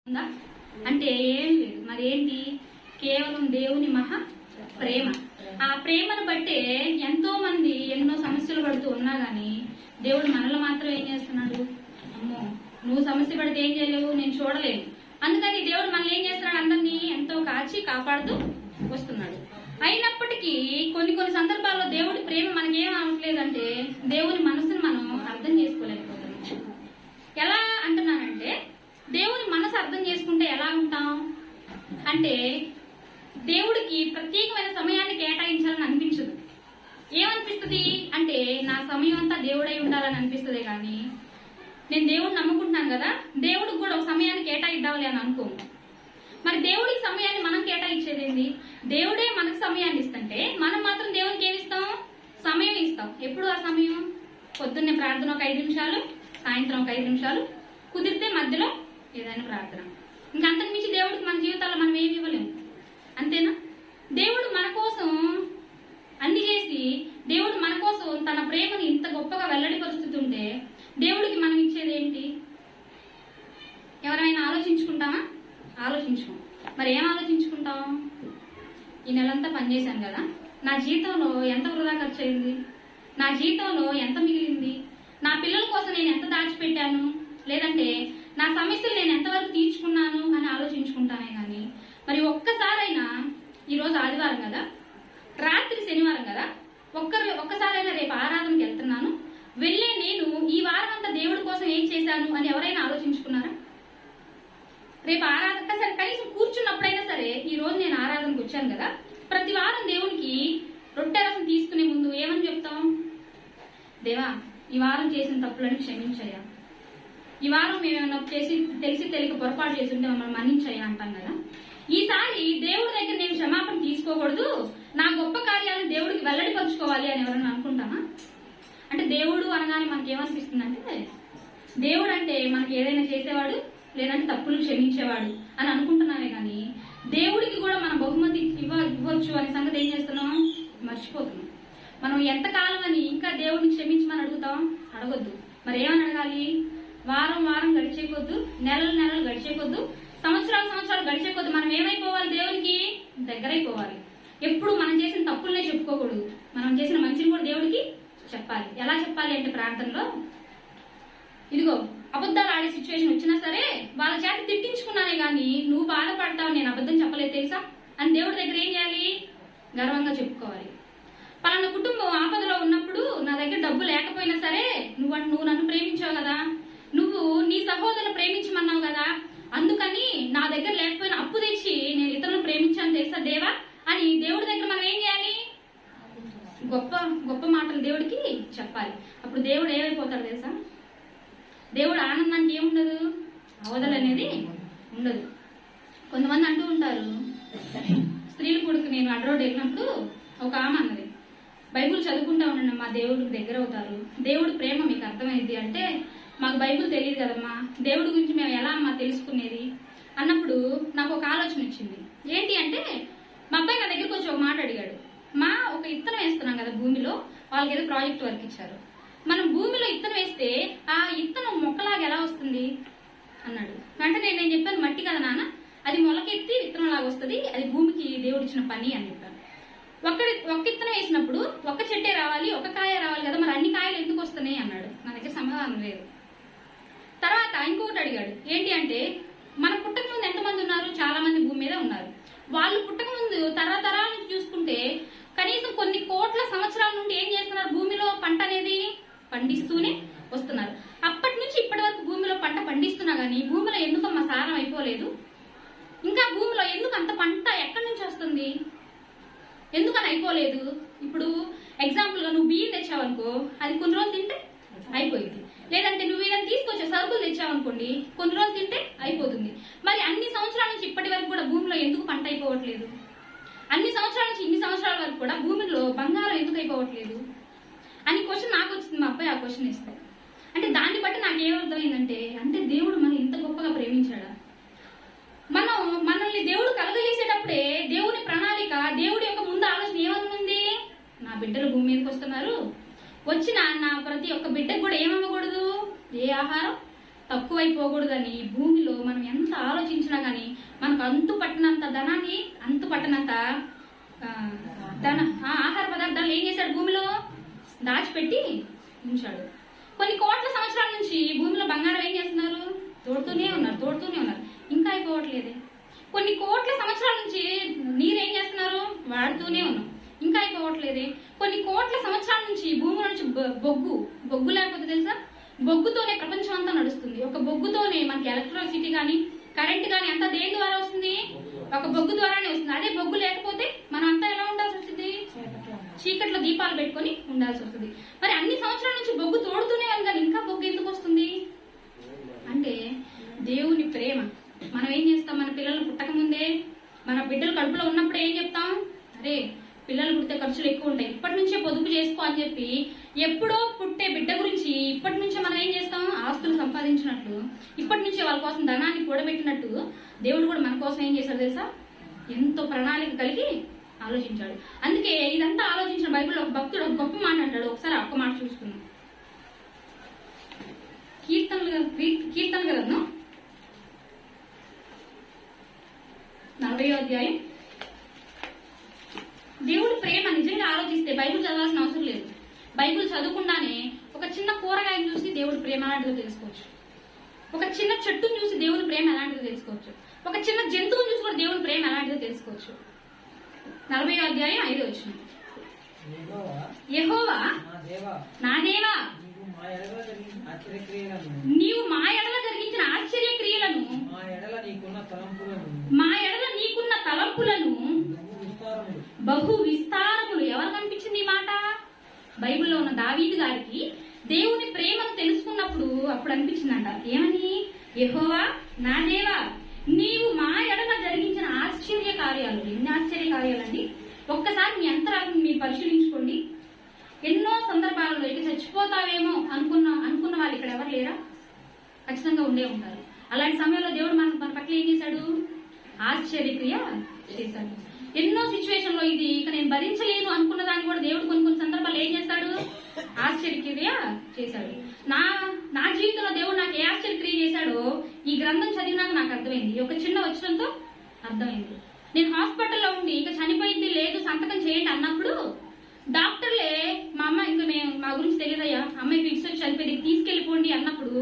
ఉందా అంటే ఏం లేదు. మరి ఏంటి? కేవలం దేవుని మహా ప్రేమ. ఆ ప్రేమను బట్టే ఎంతో మంది ఎన్నో సమస్యలు పడుతూ ఉన్నా గానీ దేవుడు మనలో మాత్రం ఏం చేస్తున్నాడు? అమ్మో, నువ్వు సమస్య పడితే ఏం చేయలేవు, నేను చూడలేను. అందుకని దేవుడు మనల్ని ఏం చేస్తున్నాడు? అందరినీ ఎంతో కాచి కాపాడుతూ వస్తున్నాడు. అయినప్పటికీ కొన్ని కొన్ని సందర్భాల్లో దేవుడి ప్రేమ మనకేం అవట్లేదంటే దేవుని మనసును మనం అర్థం చేసుకోలేకపోతున్నాం. ఎలా అంటున్నానంటే, దేవుని మనసు అర్థం చేసుకుంటే ఎలా ఉంటాం అంటే, దేవుడికి ప్రత్యేకమైన సమయాన్ని కేటాయించాలని అనిపించదు. ఏమనిపిస్తుంది అంటే, నా సమయం అంతా దేవుడై ఉండాలని అనిపిస్తుంది. కానీ నేను దేవుడిని నమ్ముకుంటున్నాను కదా, దేవుడికి కూడా ఒక సమయాన్ని కేటాయిద్దామని అని అనుకోము. మరి దేవుడికి సమయాన్ని మనం కేటాయించేదేంది? దేవుడే మనకు సమయాన్ని ఇస్తుంటే మనం మాత్రం దేవునికి ఏమి ఇస్తాం? సమయం ఇస్తాం. ఎప్పుడు ఆ సమయం? పొద్దున్నే ప్రార్థన ఒక 5 నిమిషాలు, సాయంత్రం ఒక 5 నిమిషాలు, కుదిరితే మధ్యలో ఏదైనా ప్రార్థన. ఇంకా అంతకు మించి దేవుడికి మన జీవితాల్లో మనం ఏమి ఇవ్వలేము. అంతేనా? దేవుడు మన కోసం అన్ని చేసి, దేవుడు మన కోసం తన ప్రేమని ఇంత గొప్పగా వెల్లడిపరుస్తుంటే దేవుడికి మనం ఇచ్చేది ఏంటి? ఎవరైనా ఆలోచించుకుంటామా? ఆలోచించుకోం. మరి ఏం ఆలోచించుకుంటాం? ఈ నెలంతా పనిచేశాను కదా, నా జీతంలో ఎంత వృధా ఖర్చు అయింది, నా జీతంలో ఎంత మిగిలింది, నా పిల్లల కోసం నేను ఎంత దాచిపెట్టాను, లేదంటే నా సమస్యలు నేను ఎంతవరకు తీర్చుకున్నాను అని ఆలోచించుకుంటానే కానీ మరి ఒక్కసారైనా, ఈరోజు ఆదివారం కదా, రాత్రి శనివారం కదా, ఒక్కసారైనా రేపు ఆరాధనకి వెళ్తున్నాను, వెళ్ళే నేను ఈ వారం అంతా దేవుడి కోసం ఏం చేశాను అని ఎవరైనా ఆలోచించుకున్నారా? రేపు ఆరాధన సరే, కనీసం కూర్చున్నప్పుడైనా సరే, ఈ రోజు నేను ఆరాధనకు వచ్చాను కదా, ప్రతి వారం దేవునికి రొట్టె రసం తీసుకునే ముందు ఏమని చెప్తాం? దేవా, ఈ వారం చేసిన తప్పులను క్షమించయ్యా, ఈ వారం మేమేమన్నా చేసి తెలిసి తెలియక పొరపాటు చేస్తుంటే మమ్మల్ని మన్నించయ్యా అంటాం కదా. ఈసారి దేవుడి దగ్గర నేను క్షమాపణ తీసుకోకూడదు, నా గొప్ప కార్యాలను దేవుడికి వెల్లడిపరుచుకోవాలి అని ఎవరైనా అనుకుంటామా? అంటే దేవుడు అనగానే మనకి ఏమనిపిస్తుంది అంటే, దేవుడు అంటే మనకి ఏదైనా చేసేవాడు, లేదంటే తప్పులు క్షమించేవాడు అని అనుకుంటున్నామే కానీ దేవుడికి కూడా మనం బహుమతి ఇవ్వచ్చు అనే సంగతి ఏం చేస్తున్నాం? మర్చిపోతున్నాం. మనం ఎంతకాలం అని ఇంకా దేవుడిని క్షమించమని అడుగుతాం? అడగొద్దు. మరి ఏమని అడగాలి? వారం వారం గడిచే కొద్దు, నెలలు నెలలు గడిచే కొద్దు, సంవత్సరాలు సంవత్సరాలు గడిచే కొద్దు మనం ఏమైపోవాలి? దేవునికి దగ్గరైపోవాలి. ఎప్పుడు మనం చేసిన తప్పులనే చెప్పుకోకూడదు, మనం చేసిన మంచిని కూడా దేవుడికి చెప్పాలి. ఎలా చెప్పాలి అంటే, ప్రార్థనలో ఇదిగో అబద్ధాలు ఆడే సిచ్యువేషన్ వచ్చినా సరే వాళ్ళ చేత తిట్టించుకున్నానే గాని నువ్వు బాధపడతావు, నేను అబద్ధం చెప్పలేదు తెలుసా అని దేవుడి దగ్గర ఏం చేయాలి? గర్వంగా చెప్పుకోవాలి. పలానా కుటుంబం ఆపదలో ఉన్నప్పుడు నా దగ్గర డబ్బు లేకపోయినా సరే నువ్వు నన్ను ప్రేమించావు కదా, నువ్వు నీ సహోదరులు ప్రేమించమన్నావు కదా, అందుకని నా దగ్గర లేకపోయినా అప్పు తెచ్చి నేను ఇతరులను ప్రేమించాను తెలుసా దేవా అని దేవుడి దగ్గర మనం ఏం చేయాలి? గొప్ప గొప్ప మాటలు దేవుడికి చెప్పాలి. అప్పుడు దేవుడు ఏమైపోతాడు తెలుసా? దేవుడు ఆనందానికి ఏముండదు, అవధలు అనేది ఉండదు. కొంతమంది అంటూ ఉంటారు, స్త్రీల కొడుకు నేను అడ్రోడ్ వెళ్ళినప్పుడు ఒక ఆమె అన్నది, బైబుల్ చదువుకుంటా ఉండండి మా దేవుడికి దగ్గర అవుతారు, దేవుడి ప్రేమ మీకు అర్థమైంది అంటే, మాకు బైబుల్ తెలియదు కదమ్మా, దేవుడి గురించి మేము ఎలా అమ్మా తెలుసుకునేది అన్నప్పుడు నాకు ఒక ఆలోచన వచ్చింది. ఏంటి అంటే, మా అబ్బాయి నా దగ్గరికి వచ్చి ఒక మాట అడిగాడు, మా ఒక ఇత్తనం వేస్తున్నాం కదా భూమిలో, వాళ్ళకి ఏదో ప్రాజెక్ట్ వర్క్ ఇచ్చారు, మనం భూమిలో ఇత్తనం వేస్తే ఆ ఇత్తనం మొక్కలాగా ఎలా వస్తుంది అన్నాడు. వెంటనే నేను చెప్పాను, మట్టి కదా నాన్న, అది మొలకెత్తి విత్తనం లాగా వస్తుంది, అది భూమికి దేవుడిచ్చిన పని అని చెప్పాను. ఒక్క ఇత్తనం వేసినప్పుడు ఒక్క చెట్టే రావాలి, ఒక కాయ రావాలి కదా, మరి అన్ని కాయలు ఎందుకు వస్తున్నాయి అన్నాడు. నా దగ్గర సమాధానం లేదు. తర్వాత ఇంకొకటి అడిగాడు, ఏంటి అంటే, మన పుట్టక ముందు ఎంతమంది ఉన్నారు? చాలా మంది భూమి మీద ఉన్నారు. వాళ్ళు పుట్టక ముందు తరతరాల నుంచి చూసుకుంటే కనీసం కొన్ని కోట్ల సంవత్సరాల నుండి ఏం చేస్తున్నారు? భూమిలో పంట అనేది పండిస్తూనే వస్తున్నారు. అప్పటి నుంచి ఇప్పటి వరకు భూమిలో పంట పండిస్తున్నా గానీ భూమిలో ఎందుకు మా సారం అయిపోలేదు? ఇంకా భూమిలో ఎందుకు అంత పంట ఎక్కడి నుంచి వస్తుంది? ఎందుకని అయిపోలేదు? ఇప్పుడు ఎగ్జాంపుల్ గా నువ్వు బియ్యం తెచ్చావనుకో, అది కొన్ని రోజులు తింటే అయిపోయింది. లేదంటే నువ్వు ఏదైనా తీసుకొచ్చే సరుకులు తెచ్చావనుకోండి, కొన్ని రోజులు తింటే అయిపోతుంది. మరి అన్ని సంవత్సరాల నుంచి ఇప్పటి వరకు కూడా భూమిలో ఎందుకు పంట అయిపోవట్లేదు? అన్ని సంవత్సరాల నుంచి ఇన్ని సంవత్సరాల వరకు కూడా భూమిలో బంగారం ఎందుకు అయిపోవట్లేదు అని క్వశ్చన్ నాకు వచ్చింది. మా అబ్బాయి ఆ క్వశ్చన్ ఇస్తే, అంటే దాన్ని బట్టి నాకు ఏమర్థమైందంటే, అంటే దేవుడు మనం ఇంత గొప్పగా ప్రేమించాడా? మనల్ని దేవుడు కలుగజేసేటప్పుడే దేవుని ప్రణాళిక, దేవుడి యొక్క ముందు ఆలోచన ఏమనుంది? నా బిడ్డలు భూమి మీదకి వస్తున్నారు, వచ్చిన నా ప్రతి ఒక్క బిడ్డకు కూడా ఏమవ్వకూడదు? ఏ ఆహారం తక్కువైపోకూడదని భూమిలో మనం ఎంత ఆలోచించాలి. మనకు అంతు పట్టినంత ధనాన్ని, అంతు పట్టినంత ఆహార పదార్థాలు ఏం చేశాడు? భూమిలో దాచిపెట్టి ఉంచాడు. కొన్ని కోట్ల సంవత్సరాల నుంచి భూమిలో బంగారం ఏం చేస్తున్నారు? తోడుతూనే ఉన్నారు. ఇంకా అయిపోవట్లేదే. కొన్ని కోట్ల సంవత్సరాల నుంచి నీరు ఏం చేస్తున్నారు? వాడుతూనే ఉన్నాం. ఇంకా అయిపోవట్లేదే. కొన్ని కోట్ల సంవత్సరాల నుంచి భూమి నుంచి బొగ్గు లేకపోతే తెలుసా, బొగ్గుతోనే ప్రపంచం అంతా నడుస్తుంది. ఒక బొగ్గుతోనే మనకి ఎలక్ట్రిసిటీ కానీ కరెంట్ కానీ అంతా దేని ద్వారా వస్తుంది? ఒక బొగ్గు ద్వారానే వస్తుంది. అదే బొగ్గు లేకపోతే మనం అంతా ఎలా ఉండాల్సి వస్తుంది? చీకట్లో దీపాలు పెట్టుకొని ఉండాల్సి వస్తుంది. మరి అన్ని సంవత్సరాల నుంచి బొగ్గు తోడుతూనే ఉంది కానీ ఇంకా బొగ్గు ఎందుకు వస్తుంది అంటే దేవుని ప్రేమ. మనం ఏం చేస్తాం? మన పిల్లలు పుట్టక ముందే, మన బిడ్డలు కడుపులో ఉన్నప్పుడే ఏం చెప్తాం? అరే పిల్లలు పుడితే ఖర్చులు ఎక్కువ ఉంటాయి, ఇప్పటి నుంచే పొదుపు చేసుకో అని చెప్పి ఎప్పుడో పుట్టే బిడ్డ గురించి ఇప్పటి నుంచే మనం ఏం చేస్తాం? ఆస్తులు సంపాదించినట్లు, ఇప్పటి నుంచే వాళ్ళ కోసం ధనాన్ని కూడబెట్టినట్టు దేవుడు కూడా మన కోసం ఏం చేశాడు తెలుసా? ఎంతో ప్రణాళిక కలిగి ఆలోచించాడు. అందుకే ఇదంతా ఆలోచించిన బైబిల్లో ఒక భక్తుడు ఒక గొప్ప మాట అంటాడు. ఒకసారి ఒక్క మాట చూసుకున్నాం. కీర్తన గ్రంథం 40వ అధ్యాయం. దేవుడు ప్రేమ నిజంగా ఆలోచిస్తే బైబిల్ చదవాల్సిన అవసరం లేదు. బైబిల్ చదువుకుండానే ఒక చిన్న కూరగాయను చూసి దేవుడి ప్రేమ ఎలాంటిదో తెలుసుకోవచ్చు. ఒక చిన్న చెట్టును చూసి దేవుని ప్రేమ ఎలాంటిదో తెలుసుకోవచ్చు. ఒక చిన్న జంతువుని చూసి కూడా దేవుని ప్రేమ ఎలాంటిదో తెలుసుకోవచ్చు. 40వ అధ్యాయం 5వ వచనం. యెహోవా నా దేవా, నీవు మా ఎడల జరిగించిన ఆశ్చర్య క్రియలను, మా ఎడల నీకున్న తలంపులను బహు విస్తారములు. ఎవరు కనిపించింది ఈ మాట? బైబిల్లో ఉన్న దావీదు గారికి దేవుని ప్రేమను తెలుసుకున్నప్పుడు అప్పుడు అనిపించిందంట. ఏమని? యెహోవా నా దేవా, నీవు మా ఎడల జరిగించిన ఆశ్చర్య కార్యాలు. ఎన్ని ఆశ్చర్య కార్యాలండి! ఒక్కసారి మీ అంతరాత్మని మీరు పరిశీలించుకోండి. ఎన్నో సందర్భాలలో ఇక చచ్చిపోతావేమో అనుకున్న వాళ్ళు ఇక్కడ ఎవరు లేరా? ఖచ్చితంగా ఉండే ఉంటారు. అలాంటి సమయంలో దేవుడు మన పట్ల ఏం చేశాడు? ఆశ్చర్యక్రియ చేశాడు. ఎన్నో సిచ్యువేషన్ లో ఇది ఇక నేను భరించలేను అనుకున్న దాన్ని కూడా దేవుడు కొన్ని సందర్భాలు ఏం చేస్తాడు? ఆశ్చర్యక్రియ చేశాడు. నా జీవితంలో దేవుడు నాకు ఏ ఆశ్చర్యక్రియ చేశాడో ఈ గ్రంథం చదివినాక నాకు అర్థమైంది. ఒక చిన్న వచనంతో అర్థమైంది. నేను హాస్పిటల్లో ఉండి ఇక చనిపోయింది లేదు, సంతకం చేయండి అన్నప్పుడు డాక్టర్లే మా అమ్మ ఇంకా మా గురించి తెలియదయ్యా, అమ్మాయి ఫిక్స్ వచ్చి చనిపోయింది తీసుకెళ్లిపోండి అన్నప్పుడు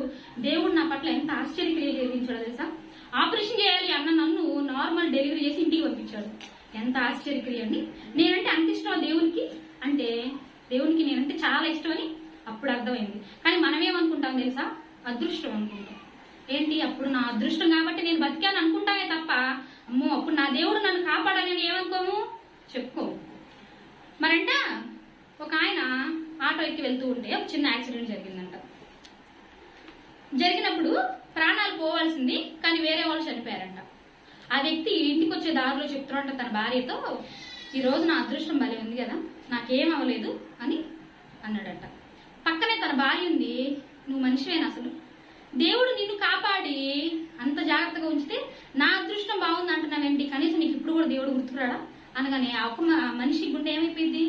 దేవుడు నా పట్ల ఎంత ఆశ్చర్యక్రియ చేయించాడో తెలుసా? ఆపరేషన్ చేయాలి అన్న నన్ను నార్మల్ డెలివరీ చేసి ఇంటికి పంపించాడు. ఎంత ఆశ్చర్యక్రియ అండి! నేనంటే అంత ఇష్టం దేవునికి, అంటే దేవునికి నేనంటే చాలా ఇష్టమని అప్పుడు అర్థమైంది. కానీ మనం ఏమనుకుంటాం తెలుసా? అదృష్టం అనుకుంటాం. ఏంటి? అప్పుడు నా అదృష్టం కాబట్టి నేను బతికాను అనుకుంటామే తప్ప అమ్మో అప్పుడు నా దేవుడు నన్ను కాపాడాలని ఏమనుకోము, చెప్పుకోము. మరంట ఒక ఆయన ఆటో ఎక్కి వెళ్తూ ఉంటే ఒక చిన్న యాక్సిడెంట్ జరిగిందంట. జరిగినప్పుడు ప్రాణాలు పోవాల్సింది కానీ వేరే వాళ్ళు చనిపోయారంట. ఆ వ్యక్తి ఇంటికి వచ్చే దారిలో చెప్తున్నట్ట తన భార్యతో, ఈ రోజు నా అదృష్టం భలే ఉంది కదా, నాకేం అవ్వలేదు అని అన్నాడట. పక్కనే తన భార్య ఉంది, నువ్వు మనిషివేనా అసలు? దేవుడు నిన్ను కాపాడి అంత జాగ్రత్తగా ఉంచితే నా అదృష్టం బాగుంది అంటున్నావేంటి? కనీసం నీకు ఇప్పుడు కూడా దేవుడు గుర్తురాడా అనగానే ఆ ఒక్క మనిషి గుండె ఏమైపోయింది?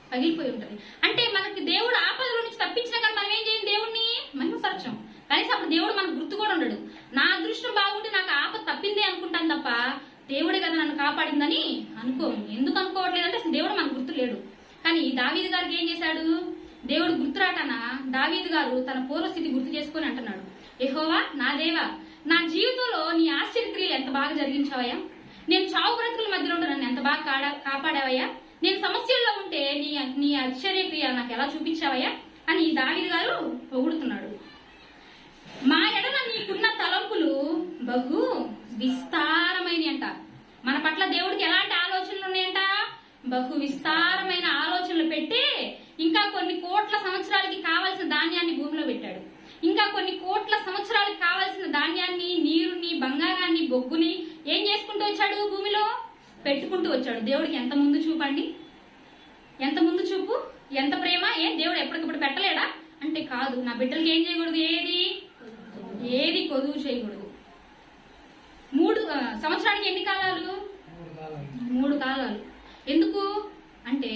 పగిలిపోయి ఉంటది. అంటే మనకి దేవుడు ఆపదల నుంచి తప్పించినా కానీ మనం ఏం చేయం? దేవుడిని మహిమపరచం. కనీసం అప్పుడు దేవుడు మనకు గుర్తు కూడా ఉండడు. నా అదృష్టం బాగుండి నాకు ఆపద తప్పిందే అనుకుంటాను తప్ప దేవుడే కదా నన్ను కాపాడిందని అనుకోము. ఎందుకు అనుకోవట్లేదంటే దేవుడు మనకు గుర్తు లేడు. కానీ దావీదు గారికి ఏం చేశాడు? దేవుడు గుర్తురాటన దావీదు గారు తన పూర్వస్థితి గుర్తు చేసుకొని అంటున్నాడు, యెహోవా నా దేవా, నా జీవితంలో నీ ఆశ్చర్యక్రియలు ఎంత బాగా జరిగించావయ్యా, నేను చావు బ్రతుకుల మధ్యలో ఉంటే నన్ను ఎంత బాగా కాపాడావయ్యా, నేను సమస్యల్లో ఉంటే నీ ఆశ్చర్యక్రియ నాకు ఎలా చూపించావయ్యా అని దావీదు గారు పొగుడుతున్నాడు. మా ఎడల నీకున్న తలంపులు బహు విస్తారమైన అంట. మన పట్ల దేవుడికి ఎలాంటి ఆలోచనలు ఉన్నాయంట? బహు విస్తారమైన ఆలోచనలు పెట్టి ఇంకా కొన్ని కోట్ల సంవత్సరాలకి కావాల్సిన ధాన్యాన్ని భూమిలో పెట్టాడు. ఇంకా కొన్ని కోట్ల సంవత్సరాలకి కావాల్సిన ధాన్యాన్ని, నీరుని, బంగారాన్ని, బొగ్గుని ఏం చేసుకుంటూ వచ్చాడు? భూమిలో పెట్టుకుంటూ వచ్చాడు. దేవుడికి ఎంత ముందు చూపండి, ఎంత ముందు చూపు, ఎంత ప్రేమ! ఏం దేవుడు ఎప్పటికప్పుడు పెట్టలేడా అంటే కాదు. నా బిడ్డలకి ఏం చేయకూడదు? ఏది కొదువు చేయకూడదు. 3 సంవత్సరానికి ఎన్ని కాలాలు? 3 కాలాలు. ఎందుకు అంటే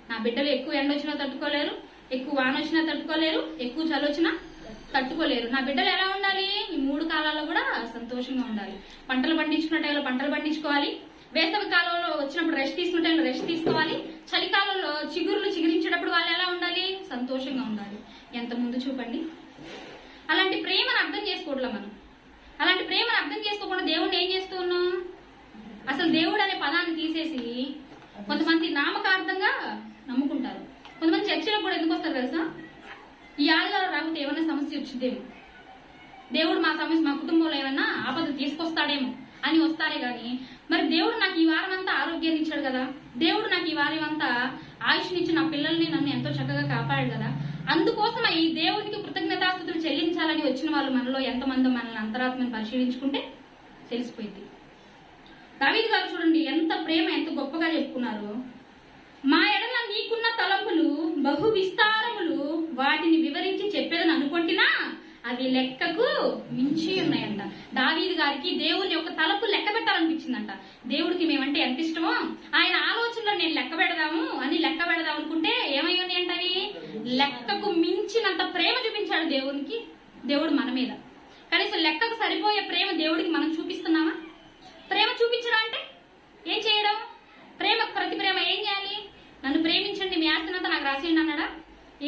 నా బిడ్డలు ఎక్కువ ఎండ వచ్చినా తట్టుకోలేరు, ఎక్కువ వాన వచ్చినా తట్టుకోలేరు, ఎక్కువ చలి వచ్చినా తట్టుకోలేరు. నా బిడ్డలు ఎలా ఉండాలి? ఈ 3 కాలాల్లో కూడా సంతోషంగా ఉండాలి. పంటలు పండించుకున్న టైంలో పంటలు పండించుకోవాలి, వేసవి కాలంలో వచ్చినప్పుడు రెస్ట్ తీసుకున్న టైంలో రెస్ట్ తీసుకోవాలి, చలికాలంలో చిగురులు చిగురించేటప్పుడు వాళ్ళు ఎలా ఉండాలి? సంతోషంగా ఉండాలి. ఎంత ముందు చూపండి. అలాంటి ప్రేమను అర్థం చేసుకోవట్లే మనం. అలాంటి ప్రేమను అర్థం చేసుకోకుండా దేవుడిని ఏం చేస్తూ ఉన్నాం? అసలు దేవుడు అనే పదాన్ని తీసేసి కొంతమంది నామకార్థంగా నమ్ముకుంటారు. కొంతమంది చర్చిలో కూడా ఎందుకు వస్తారు తెలుసా? ఈ ఆదివారం రాకపోతే ఏమైనా సమస్య వచ్చిందేమో, దేవుడు మా సమస్య, మా కుటుంబంలో ఏమైనా ఆపద తీసుకొస్తాడేమో అని వస్తారే గాని, మరి దేవుడు నాకు ఈ వారం అంతా ఆరోగ్యాన్ని ఇచ్చాడు కదా, దేవుడు నాకు ఈ వారం అంతా ఆయుష్నిచ్చి నా పిల్లల్ని నన్ను ఎంతో చక్కగా కాపాడాడు కదా, అందుకోసం ఈ దేవునికి కృతజ్ఞతాస్తుతులు చెల్లించాలని వచ్చిన వాళ్ళు మనలో ఎంతమంది మనల్ని అంతరాత్మని పరిశీలించుకుంటే తెలిసిపోయింది. దావీదు గారు చూడండి ఎంత ప్రేమ, ఎంత గొప్పగా చెప్పుకున్నారు. మా ఎడల నీకున్న తలంపులు బహు విస్తారములు, వాటిని వివరించి చెప్పేదని అనుకుంటున్నా అవి లెక్కకు మించి ఉన్నాయంట. దావీదు గారికి దేవుని యొక్క తలపు లెక్క పెట్టాలనిపించిందంట. దేవుడికి మేమంటే ఎంత ఇష్టమో ఆయన ఆలోచనలో నేను లెక్క పెడదాము అనుకుంటే ఏమై ఉన్నాయంట అవి లెక్కకు మించినంత ప్రేమ చూపించాడు దేవునికి. దేవుడు మన మీద కనీసం లెక్కకు సరిపోయే ప్రేమ దేవుడికి మనం చూపిస్తున్నామా? ప్రేమ చూపించడం అంటే ఏం చేయడం? ప్రేమకు ప్రతి ప్రేమ ఏం చేయాలి? నన్ను ప్రేమించండి, మీ ఆస్తినంతా నాకు రాసేయండి అన్నాడా?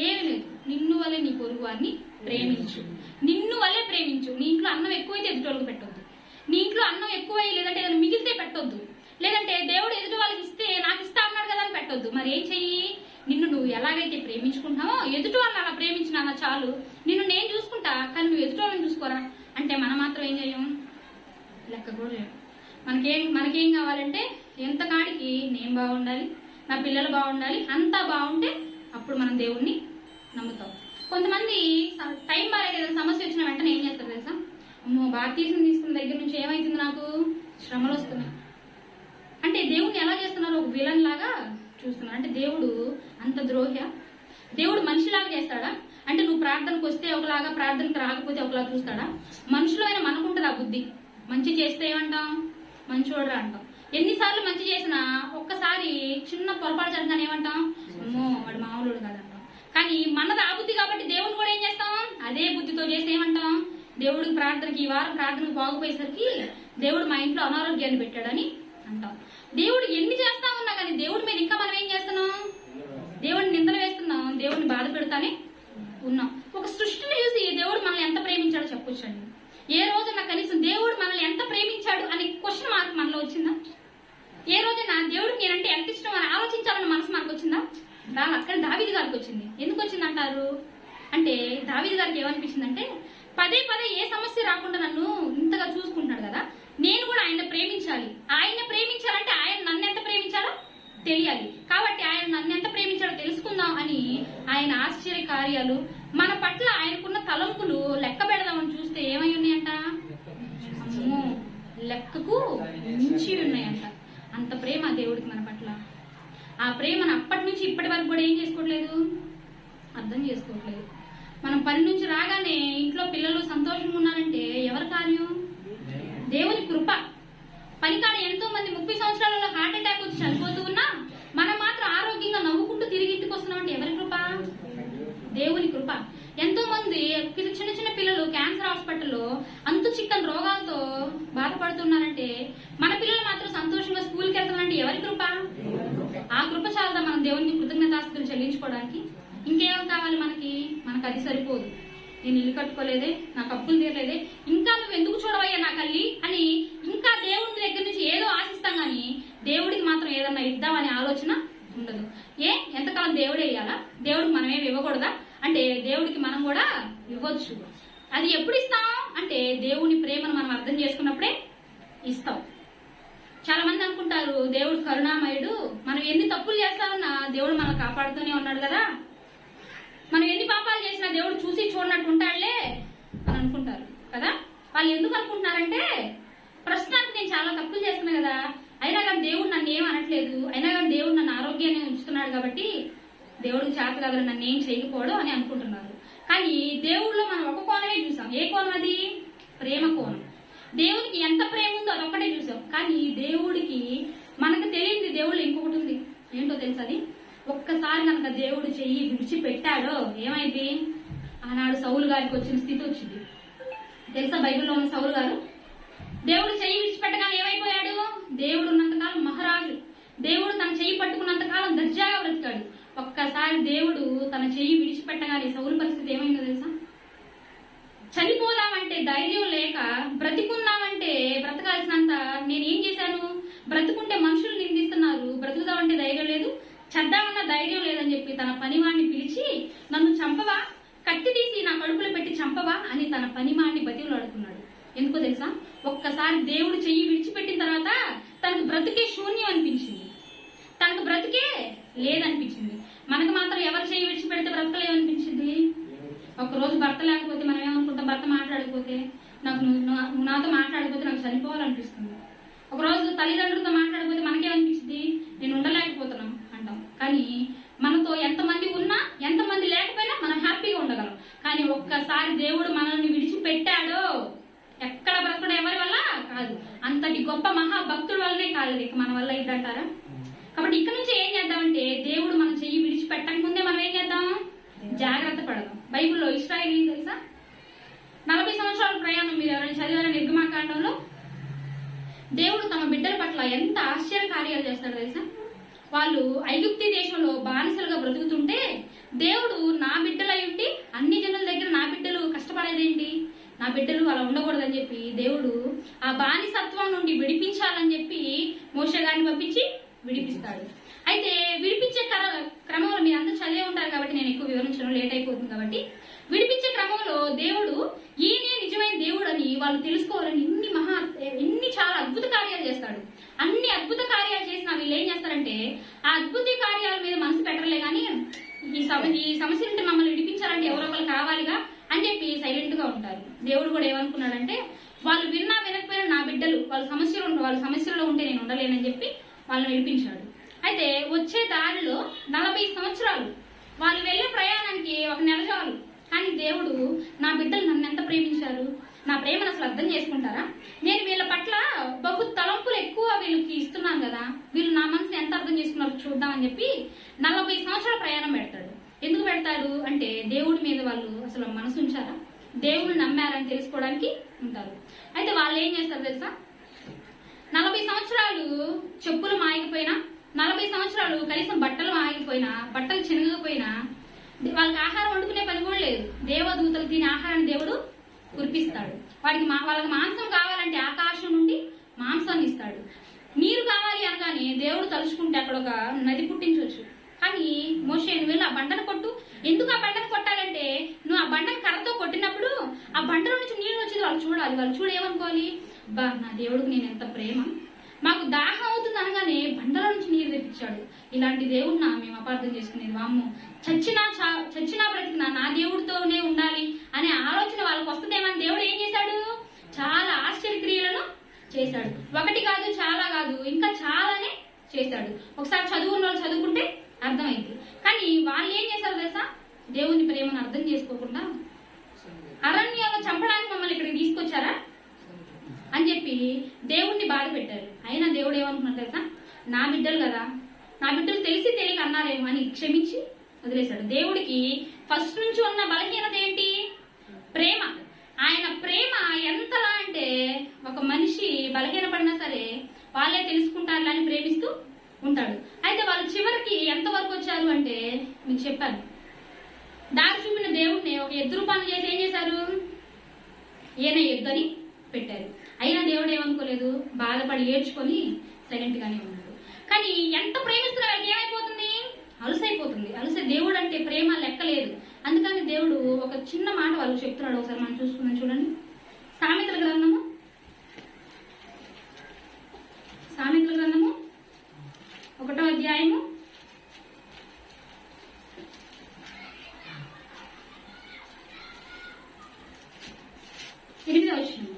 ఏమి లేదు. నిన్ను వల్లే నీ పొరుగు వారిని ప్రేమించు, నిన్ను వల్లే ప్రేమించు. నీ ఇంట్లో అన్నం ఎక్కువైతే ఎదుటి వాళ్ళకి పెట్టొద్దు, నీ ఇంట్లో అన్నం ఎక్కువై లేదంటే ఏదైనా మిగిలితే పెట్టొద్దు, లేదంటే దేవుడు ఎదుటి వాళ్ళకి ఇస్తే నాకు ఇస్తా అన్నాడు కదా అని పెట్టొద్దు. మరి ఏం చెయ్యి? నిన్ను నువ్వు ఎలాగైతే ప్రేమించుకుంటావో ఎదుటి వాళ్ళని అలా ప్రేమించినా చాలు, నిన్ను నేను చూసుకుంటా, కానీ నువ్వు ఎదుటి వాళ్ళని చూసుకోరా అంటే మనం మాత్రం ఏం చేయం? లెక్క కూడా చేయం. మనకేం కావాలంటే ఎంత కాడికి నేను బాగుండాలి, నా పిల్లలు బాగుండాలి, అంతా బాగుంటే అప్పుడు మనం దేవుణ్ణి నమ్ముతాం. కొంతమంది టైం బాగా ఏదైనా సమస్య వచ్చిన వెంటనే ఏం చేస్తారు తెలుసా? అమ్మో బాప్తీసం తీసుకున్న దగ్గర నుంచి ఏమైతుంది, నాకు శ్రమలు వస్తున్నాయి అంటే దేవుణ్ణి ఎలా చేస్తున్నారు? ఒక విలన్ లాగా చూస్తున్నారు. అంటే దేవుడు అంత ద్రోహ? దేవుడు మనిషిలాగా చేస్తాడా? అంటే నువ్వు ప్రార్థనకు వస్తే ఒకలాగా, ప్రార్థనకు రాకపోతే ఒకలాగా చూస్తాడా? మనుషులో అయినా మనకుంటుంది ఆ బుద్ధి. మంచి చేస్తే ఏమంటాం? మంచోడరా అంటాం. ఎన్నిసార్లు మంచి చేసినా ఒక్కసారి చిన్న పొరపాటు జరగానే ఏమంటాం? అమ్మో వాడు మామూలుడు కాదంటాం. కానీ మనది ఆ బుద్ధి కాబట్టి దేవుని కూడా ఏం చేస్తాం? అదే బుద్ధితో చేసి ఏమంటాం? దేవుడికి ప్రార్థనకి ఈ వారం ప్రార్థనకు బాగుపోయేసరికి దేవుడు మా ఇంట్లో అనారోగ్యాన్ని పెట్టాడని అంటాం. దేవుడు ఎన్ని చేస్తా ఉన్నా కానీ దేవుడి మీద ఇంకా మనం ఏం చేస్తున్నాం? దేవుడిని నిందలు వేస్తున్నాం, దేవుడిని బాధ పెడతానే ఉన్నాం. ఒక సృష్టిని చూసి దేవుడు మనల్ని ఎంత ప్రేమించాడో చెప్పొచ్చండి. ఏ రోజున కనీసం దేవుడు మనల్ని ఎంత ప్రేమించాడు అనే క్వశ్చన్ మార్క్ మనలో వచ్చిందా? ఏ రోజైనా దేవుడికి నేనంటే ఎంత ఇష్టం అని ఆలోచించాలన్న మనసు మనకు వచ్చిందా? అక్కడ దావీదు గారికి వచ్చింది. ఎందుకు వచ్చింది అంటారు అంటే, దావీదు గారికి ఏమనిపించిందంటే, పదే పదే ఏ సమస్య రాకుండా నన్ను ఇంతగా చూసుకుంటున్నాడు కదా, నేను కూడా ఆయన ప్రేమించాలి. ఆయన ప్రేమించాలంటే ఆయన నన్ను ఎంత ప్రేమించాలో తెలియాలి. కాబట్టి ఆయన నన్ను ఎంత ప్రేమించాడో తెలుసుకుందాం అని ఆయన ఆశ్చర్య కార్యాలు, మన పట్ల ఆయనకున్న తలంపులు లెక్క పెడదామని చూస్తే ఏమై ఉన్నాయంట? అమ్మో లెక్కకు మించి ఉన్నాయంట. అంత ప్రేమ దేవుడికి మన పట్ల. ఆ ప్రేమను అప్పటి నుంచి ఇప్పటి వరకు కూడా ఏం చేసుకోవట్లేదు, అర్థం చేసుకోవట్లేదు. మనం పని నుంచి రాగానే ఇంట్లో పిల్లలు సంతోషంగా ఉన్నారంటే ఎవరి కార్యం? దేవుని కృప. పనికాడ ఎంతో మంది 30 సంవత్సరాలలో హార్ట్ అటాక్ వచ్చి చనిపోతూ ఉన్నా మనం మాత్రం ఆరోగ్యంగా నవ్వుకుంటూ తిరిగి ఇంటికి వస్తున్నామంటే ఎవరి కృప? దేవుని కృప. ఎంతో మంది చిన్న చిన్న పిల్లలు క్యాన్సర్ హాస్పిటల్లో అంతు చిక్కని రోగాలతో బాధపడుతున్నారంటే మన పిల్లలు మాత్రం సంతోషంగా స్కూల్కి వెళ్తున్నారంటే ఎవరి కృప? ఆ కృప చాలదా మనం దేవునికి కృతజ్ఞతాస్తుతులు చెల్లించుకోవడానికి? ఇంకేం కావాలి మనకి? మనకు అది సరిపోదు. నేను ఇల్లు కట్టుకోలేదే, నాకు అప్పులు తీరలేదే, ఇంకా నువ్వు ఎందుకు చూడవయ్యా నా కల్లి అని ఇంకా దేవుడి దగ్గర నుంచి ఏదో ఆశిస్తాం కానీ దేవుడికి మాత్రం ఏదన్నా ఇద్దామనే ఆలోచన ఉండదు. ఎంతకాలం దేవుడే ఇవ్వాలా? దేవుడికి మనం ఏమి ఇవ్వకూడదా అంటే దేవుడికి మనం కూడా ఇవ్వచ్చు. అది ఎప్పుడు ఇస్తాం అంటే దేవుని ప్రేమను మనం అర్థం చేసుకున్నప్పుడే ఇస్తాం. చాలా మంది అనుకుంటారు దేవుడు కరుణామయుడు, మనం ఎన్ని తప్పులు చేస్తామన్నా దేవుడు మనల్ని కాపాడుతూనే ఉన్నాడు కదా, మనం ఎన్ని పాపాలు చేసినా దేవుడు చూసి చూడనట్టు ఉంటాడులే అని అనుకుంటారు కదా. వాళ్ళు ఎందుకు అనుకుంటున్నారంటే, ప్రస్తుతానికి నేను చాలా తప్పులు చేస్తున్నా కదా, అయినా కానీ దేవుడు నన్ను ఏం అనట్లేదు, అయినా కానీ దేవుడు నన్ను ఆరోగ్యాన్ని ఉంచుతున్నాడు కాబట్టి దేవుడికి చేత కదా నన్ను ఏం చేయకపోవడం అని అనుకుంటున్నారు. కానీ దేవుడిలో మనం ఒక కోణమే చూసాం. ఏ కోణం అది? ప్రేమ కోణం. దేవునికి ఎంత ప్రేమ ఉందో అదొక్కటే చూసాం. కానీ దేవుడికి మనకు తెలియదు దేవుళ్ళు ఇంకొకటి ఉంది. ఏంటో తెలుసు? అది ఒక్కసారి కనుక దేవుడు చెయ్యి విడిచిపెట్టాడో ఏమైంది? ఆనాడు సౌలు గారికి వచ్చిన స్థితి వచ్చింది. తెలుసా బైబిల్లో ఉన్న సౌలు గారు? దేవుడు చెయ్యి విడిచిపెట్టగానే ఏమైపోయాడు? దేవుడు ఉన్నంతకాలం మహారాజు. దేవుడు తన చెయ్యి పట్టుకున్నంతకాలం దర్జాగా బ్రతికాడు. ఒక్కసారి దేవుడు తన చెయ్యి విడిచిపెట్టగానే సౌలు పరిస్థితి ఏమైందో తెలుసా? చనిపోదామంటే ధైర్యం లేక, బ్రతికుందామంటే బ్రతకాల్సినంత నేనేం చేశాను, బ్రతుకుంటే మనుషులు నిందిస్తున్నారు, బ్రతుకుదామంటే ధైర్యం లేదు, చద్దామన్న ధైర్యం లేదని చెప్పి తన పనివాణ్ణి పిలిచి, నన్ను చంపవా, కత్తి తీసి నా కడుపులో పెట్టి చంపవా అని తన పనివాణ్ణి బతిమలాడుకున్నాడు. ఎందుకో తెలుసా? ఒక్కసారి దేవుడు చెయ్యి విడిచిపెట్టిన తర్వాత తనకు బ్రతుకే శూన్యం అనిపించింది, తనకు బ్రతుకే లేదనిపించింది. మనకు మాత్రం ఎవరు చెయ్యి విడిచిపెడితే బ్రతకలేమనిపించింది? ఒకరోజు భర్త లేకపోతే మనం ఏమనుకుంటాం? భర్త మాట్లాడకపోతే, నువ్వు నాతో మాట్లాడకపోతే నాకు చనిపోవాలనిపిస్తుంది. ఒకరోజు తల్లిదండ్రులతో మాట్లాడకపోతే మనకేమనిపించింది? నేను ఉండలేకపోతున్నాం అంటాం. కానీ మనతో ఎంతమంది ఉన్నా ఎంతమంది లేకపోయినా మనం హ్యాపీగా ఉండగలం. కానీ ఒక్కసారి దేవుడు మనల్ని విడిచిపెట్టాడో ఎక్కడ బ్రతకడం ఎవరి వల్ల కాదు, అంతటి గొప్ప మహాభక్తుల వల్లనే కాలేదు. ఇక మన వల్ల ఇద్దంటారా? కాబట్టి ఇక్కడ నుంచి ఏం చేద్దామంటే, దేవుడు మన చెయ్యి విడిచిపెట్టక ముందే మనం ఏం చేద్దాం? జాగ్రత్త పడదాం. బైబిల్లో ఇశ్రాయేలు తెలుసా? 40 సంవత్సరాల ప్రయాణం మీరు ఎవరైనా చదివారా? నిర్గమాకాండంలో దేవుడు తమ బిడ్డల పట్ల ఎంత ఆశ్చర్య కార్యాలు చేస్తాడో తెలుసా? వాళ్ళు ఐగుప్తీ దేశంలో బానిసలుగా బ్రతుకుతుంటే దేవుడు నా బిడ్డలై ఉండి అన్ని జనుల దగ్గర నా బిడ్డలు కష్టపడేదేంటి, నా బిడ్డలు అలా ఉండకూడదని చెప్పి దేవుడు ఆ బానిసత్వం నుండి విడిపించాలని చెప్పి మోషే గారిని పంపించి విడిపిస్తాడు. అయితే విడిపించే క్రమంలో మీరు అందరూ చదివే ఉంటారు కాబట్టి నేను ఎక్కువ వివరించడం లేట్ అయిపోతుంది. కాబట్టి విడిపించే క్రమంలో దేవుడు ఈయనే నిజమైన దేవుడు అని వాళ్ళు తెలుసుకోవాలని ఎన్ని చాలా అద్భుత కార్యాలు చేస్తాడు. అన్ని అద్భుత కార్యాలు చేసిన వీళ్ళు ఏం చేస్తారంటే, ఆ అద్భుత కార్యాల మీద మనసు పెట్టలే కానీ ఈ సమస్య నుండి మమ్మల్ని విడిపించాలంటే ఎవరో ఒకరు కావాలిగా అని చెప్పి సైలెంట్ గా ఉంటారు. దేవుడు కూడా ఏమనుకున్నాడంటే, వాళ్ళు విన్నా వినకపోయినా నా బిడ్డలు వాళ్ళ సమస్యలో ఉంటే నేను ఉండలేనని చెప్పి వాళ్ళని విడిపించాడు. అయితే వచ్చే దారిలో 40 సంవత్సరాలు వాళ్ళు వెళ్లే ప్రయాణానికి 1 నెల చాలు. కానీ దేవుడు నా బిడ్డలు నన్ను ఎంత ప్రేమించారు, నా ప్రేమను అసలు అర్థం చేసుకుంటారా, నేను వీళ్ళ పట్ల బహు తలంపులు ఎక్కువ వీళ్ళకి ఇస్తున్నాను కదా, వీళ్ళు నా మనసుని ఎంత అర్థం చేసుకున్నారు చూద్దామని చెప్పి 40 సంవత్సరాల ప్రయాణం పెడతాడు. ఎందుకు పెడతాడు అంటే, దేవుడి మీద వాళ్ళు అసలు మనసు ఉంచారా, దేవుడిని నమ్మారని తెలుసుకోవడానికి ఉంటారు. అయితే వాళ్ళు ఏం చేస్తారు తెలుసా? 40 సంవత్సరాలు చెప్పులు మాయకపోయినా, 40 సంవత్సరాలు కనీసం బట్టలు ఆగిపోయినా, బట్టలు చినగకపోయినా, వాళ్ళకి ఆహారం వండుకునే పని కూడా లేదు. దేవదూతలు తినే ఆహారాన్ని దేవుడు కురిపిస్తాడు. వాళ్ళకి మాంసం కావాలంటే ఆకాశం నుండి మాంసాన్ని ఇస్తాడు. నీరు కావాలి అనగానే దేవుడు తలుచుకుంటే అక్కడ ఒక నది పుట్టించవచ్చు. కానీ మోషే నువ్వు వెళ్ళి ఆ బండను కొట్టు. ఎందుకు ఆ బండను కొట్టాలంటే, నువ్వు ఆ బండను కర్రతో కొట్టినప్పుడు ఆ బండలో నుంచి నీళ్ళు వచ్చేది వాళ్ళు చూడాలి. వాళ్ళు చూడ ఏమనుకోవాలి, బా నా దేవుడికి నేను ఎంత ప్రేమ, మాకు దాహం అవుతుంది అనగానే బండల నుంచి నీరు తెప్పించాడు. ఇలాంటి దేవుడినా మేము అపార్థం చేసుకునేది, వామ్మో చచ్చినా బ్రతికినా నా దేవుడితోనే ఉండాలి అనే ఆలోచన వాళ్ళకి వస్తుందేమని దేవుడు ఏం చేశాడు? చాలా ఆశ్చర్యక్రియలను చేశాడు. ఒకటి కాదు, చాలా కాదు, ఇంకా చాలానే చేశాడు. ఒకసారి చదువున్న వాళ్ళు చదువుకుంటే అర్థమైంది. కానీ వాళ్ళు ఏం చేశారు తెలుసా? దేవుని ప్రేమను అర్థం చేసుకోకుండా అరణ్యంలో చంపడానికి మమ్మల్ని ఇక్కడికి తీసుకొచ్చారా అని చెప్పి దేవుణ్ణి బాధ పెట్టారు. అయినా దేవుడు ఏమనుకున్నారు తెలుసా? నా బిడ్డలు కదా, నా బిడ్డలు తెలిసి తెలియక అన్నారేమో అని క్షమించి వదిలేశాడు. దేవుడికి ఫస్ట్ నుంచి ఉన్న బలహీనత ఏంటి? ప్రేమ. ఆయన ప్రేమ ఎంతలా అంటే, ఒక మనిషి బలహీనపడినా సరే వాళ్ళే తెలుసుకుంటారు అని ప్రేమిస్తూ ఉంటాడు. అయితే వాళ్ళు చివరికి ఎంతవరకు వచ్చారు అంటే, మీకు చెప్పాను, దారి చూపిన దేవుడిని ఒక ఎద్దు రూపాన్ని చేసి ఏం చేశారు? ఈయన ఎద్దు అని పెట్టారు. అయినా దేవుడు ఏమనుకోలేదు, బాధపడి ఏడ్చుకొని సైలెంట్ గానే ఉన్నాడు. కానీ ఎంత ప్రేమిస్తున్నా వాళ్ళకి ఏమైపోతుంది? అలుసైపోతుంది. దేవుడు అంటే ప్రేమ లెక్కలేదు. అందుకని దేవుడు ఒక చిన్న మాట వాళ్ళు చెప్తున్నాడు. ఒకసారి మనం చూసుకుందాం, చూడండి. సామెతల గ్రంథము 1వ అధ్యాయము 8వ వచనం.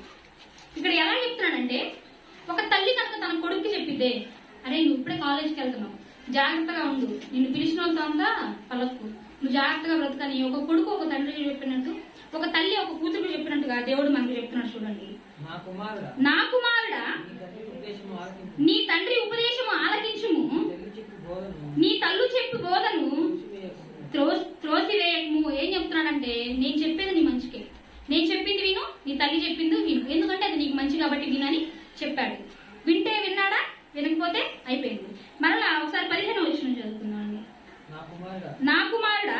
ఇక్కడ ఎలా చెప్తున్నాడంటే, ఒక తల్లి కనుక తన కొడుక్కి చెప్పిద్దే, అరే నువ్వు ఇప్పుడే కాలేజీకి వెళ్తున్నావు, జాగ్రత్తగా ఉండు, నిన్ను పిలిచిన వాళ్ళతో అంతా పలక్కు, నువ్వు జాగ్రత్తగా బ్రతకని ఒక కొడుకు ఒక తండ్రికి చెప్పినట్టు, ఒక తల్లి ఒక కూతురికి చెప్పినట్టుగా దేవుడు మనకు చెప్తున్నాడు. చూడండి, నా కుమారుడా నీ తండ్రి ఉపదేశము ఆలకించుము, నీ తల్లు చెప్పు బోధను త్రోసివేయకము. ఏం చెప్తున్నాడంటే, నేను చెప్పేది నీ మంచికే, నేను చెప్పింది విను, నీ తల్లి లేకపోతే అయిపోయింది. మరలా ఒకసారి 15వ వచనం చదువుతున్నాను. నా కుమారుడా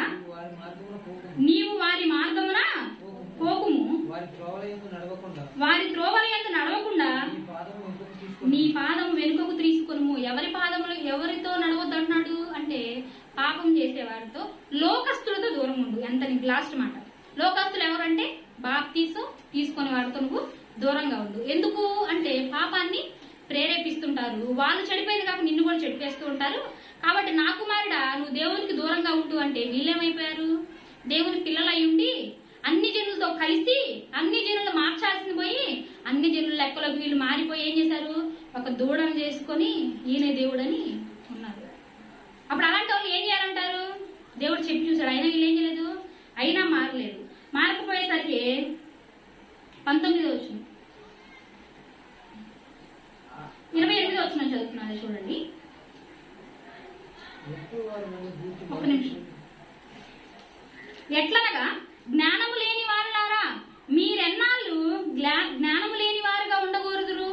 నీవు వారి మార్గమున పోకుము, వారి త్రోవల యందు నడవకుండా నీ పాదము వెనుకకు తీసుకొనుము. ఎవరి పాదములు ఎవరితో నడవద్దు అంటున్నాడు అంటే పాపం చేసేవారితో, లోకస్తులతో దూరం ఉండు. ఎంత లాస్ట్ మాట. లోకస్తులు ఎవరంటే బాప్తీసు తీసుకునే వారితో నువ్వు దూరంగా ఉండు. ఎందుకు అంటే పాపాన్ని ప్రేరేపిస్తుంటారు. వాళ్ళు చెడిపోయింది కాక నిన్ను కూడా చెడిపేస్తూ ఉంటారు. కాబట్టి నా కుమారుడా నువ్వు దేవునికి దూరంగా ఉంటూ అంటే వీళ్ళేమైపోయారు? దేవుని పిల్లలై ఉండి అన్ని జనులతో కలిసి అన్ని జనులు మార్చాల్సింది పోయి అన్ని జనుల లెక్కలోకి వీళ్ళు మారిపోయి ఏం చేశారు? ఒక దూడను చేసుకొని ఈయనే దేవుడని ఉన్నారు. అప్పుడు అలాంటి వాళ్ళు ఏం చేయాలంటారు? దేవుడు చెప్పి చూశాడు, అయినా వీళ్ళు ఏం చేయలేదు, అయినా మారలేదు. మారకపోయేసరికి 19వ వచనం 28వ వచనం చదువుతున్నాను చూడండి. ఒక నిమిషం. ఎట్లనగా జ్ఞానము లేని వారులారా మీరెన్నాళ్ళు జ్ఞానము లేని వారుగా ఉండకూడదురు.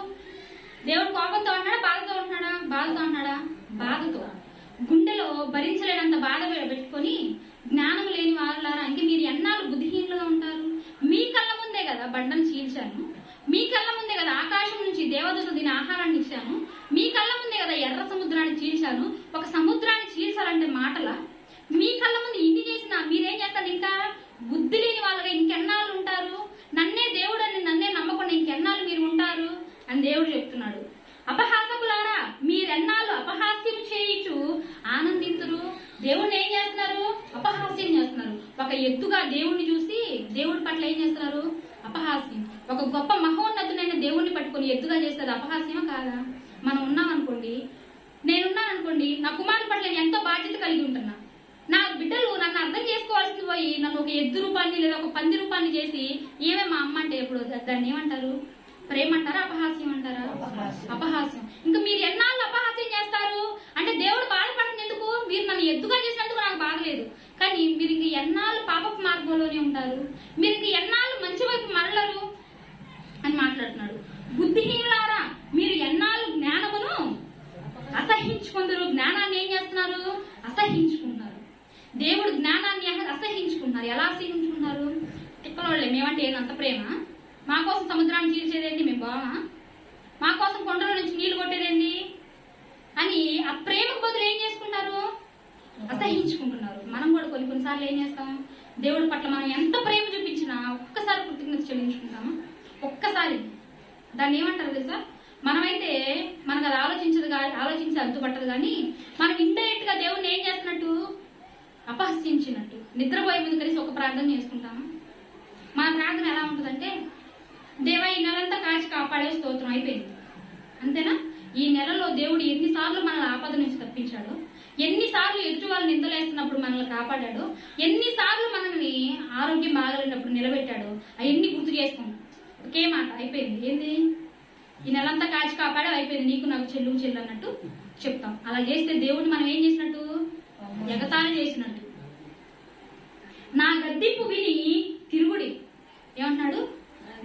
దేవుడు కోపంతో అంటున్నాడా, బాధతో ఉంటున్నాడా? బాధతో అంటున్నాడా? బాధతో. గుండెలో భరించలేనంత బాధ పెట్టుకొని జ్ఞానం లేని వారులారా అంటే మీరు ఎన్నాళ్ళు బుద్ధిహీనులుగా ఉంటారు. మీ కళ్ళ ముందే కదా బండను చీల్చాను, మీ కళ్ళ ముందే కదా ఆకాశం నుంచి దేవదూత దీని ఆహారాన్ని ఇచ్చాను, మీ కళ్ళ ముందే కదా ఎర్ర సముద్రాన్ని చీల్చాను. ఒక సముద్రాన్ని చీల్చాలంటే మాటల? మీ కళ్ళ ముందు ఇన్ని చేసినా మీరేం చేస్తారు? ఇంకా బుద్ధి లేని వాళ్ళగా ఇంకెన్నాళ్ళు ఉంటారు? నన్నే దేవుడని నన్నే నమ్మకుండా ఇంకెన్నాళ్ళు మీరు ఉంటారు అని దేవుడు చెప్తున్నాడు. అపహాసకులారా మీరెన్నాళ్ళు అపహాస్యం చేయించు ఆనందింతురు. దేవుడిని ఏం చేస్తున్నారు? అపహాస్యం చేస్తున్నారు. ఒక ఎత్తుగా దేవుణ్ణి చూసి దేవుడి పట్ల ఏం చేస్తున్నారు? అపహాస్యం. ఒక గొప్ప మహోన్నతునైన దేవుణ్ణి పట్టుకొని ఎత్తుగా చేస్తారు. అపహాస్యమా కాదా? మనం ఉన్నామనుకోండి, నేనున్నాననుకోండి, నా కుమారుడి పట్ల నేను ఎంతో బాధ్యత కలిగి ఉంటున్నా. నా బిడ్డలు నన్ను అర్థం చేసుకోవాల్సింది పోయి నన్ను ఒక ఎద్దు రూపాన్ని లేదా ఒక పంది రూపాన్ని చేసి ఏమే మా అమ్మ అంటే ఎప్పుడు దాన్ని ఏమంటారు? ప్రేమ అంటారా? అపహాస్యం అంటారా? అపహాస్యం. ఇంకా మీరు ఎన్నాళ్ళు అపహాస్యం చేస్తారు అంటే దేవుడు బాధపడదు. ఎందుకు? మీరు నన్ను ఎద్దుగా చేసినందుకు నాకు బాగలేదు, కానీ మీరు ఇంక ఎన్నాళ్ళు పాపపు మార్గంలోనే ఉంటారు, మీరు ఇంక ఎన్నాళ్ళు మంచి వైపు మరలరు అని మాట్లాడుతున్నాడు. బుద్ధిహీనులారా మీరు ఎన్నాళ్ళు జ్ఞానమును అసహించుకుందరు. జ్ఞానాన్ని ఏం చేస్తున్నారు? అసహించుకుంటున్నారు. దేవుడు జ్ఞానాన్ని అసహించుకుంటున్నారు. ఎలా అసహించుకుంటున్నారు? తిక్కలోళ్ళే మేమంటే ఏదంత ప్రేమ? మా కోసం సముద్రాన్ని చీల్చేదేంటి? మేము బావా? మా కోసం కొండల నుంచి నీళ్లు కొట్టేదేంటి అని ఆ ప్రేమకు బదులు ఏం చేసుకుంటారు? అసహించుకుంటున్నారు. మనం కూడా కొన్నిసార్లు ఏం చేస్తాం? దేవుడి పట్ల మనం ఎంత ప్రేమ చూపించినా ఒక్కసారి కృతజ్ఞత చెల్లించుకుంటామా? ఒక్కసారి. దాన్ని ఏమంటారు తెలుసా? మనమైతే మనకు అది ఆలోచించి అంతుపట్టదు, కానీ మనం ఇండైరెక్ట్ గా దేవుడిని ఏం చేస్తున్నట్టు? అపహసించినట్టు. నిద్రపోయే ముందు కలిసి ఒక ప్రార్థన చేసుకుంటాము. మన ప్రార్థన ఎలా ఉంటుందంటే, దేవా ఈ నెలంతా కాచి కాపాడే స్తోత్రం, అయిపోయింది. అంతేనా? ఈ నెలలో దేవుడు ఎన్నిసార్లు మనల్ని ఆపద నుంచి తప్పించాడు, ఎన్నిసార్లు ఎదుటి వాళ్ళు నిందలేస్తున్నప్పుడు మనల్ని కాపాడాడు, ఎన్నిసార్లు మనల్ని ఆరోగ్యం బాగలేనప్పుడు నిలబెట్టాడు, అవన్నీ గుర్తు చేసుకుంటాం. ఒకే మాట, అయిపోయింది. ఏంది? ఈ నెలంతా కాచి కాపాడే, అయిపోయింది, నీకు నాకు చెల్లు చెల్లు అన్నట్టు చెప్తాం. అలా చేస్తే దేవుడిని మనం ఏం చేసినట్టు? ఎగతాళి చేసినట్టు. నా గద్దింపు విని తిరుగుడి. ఏమంటున్నాడు?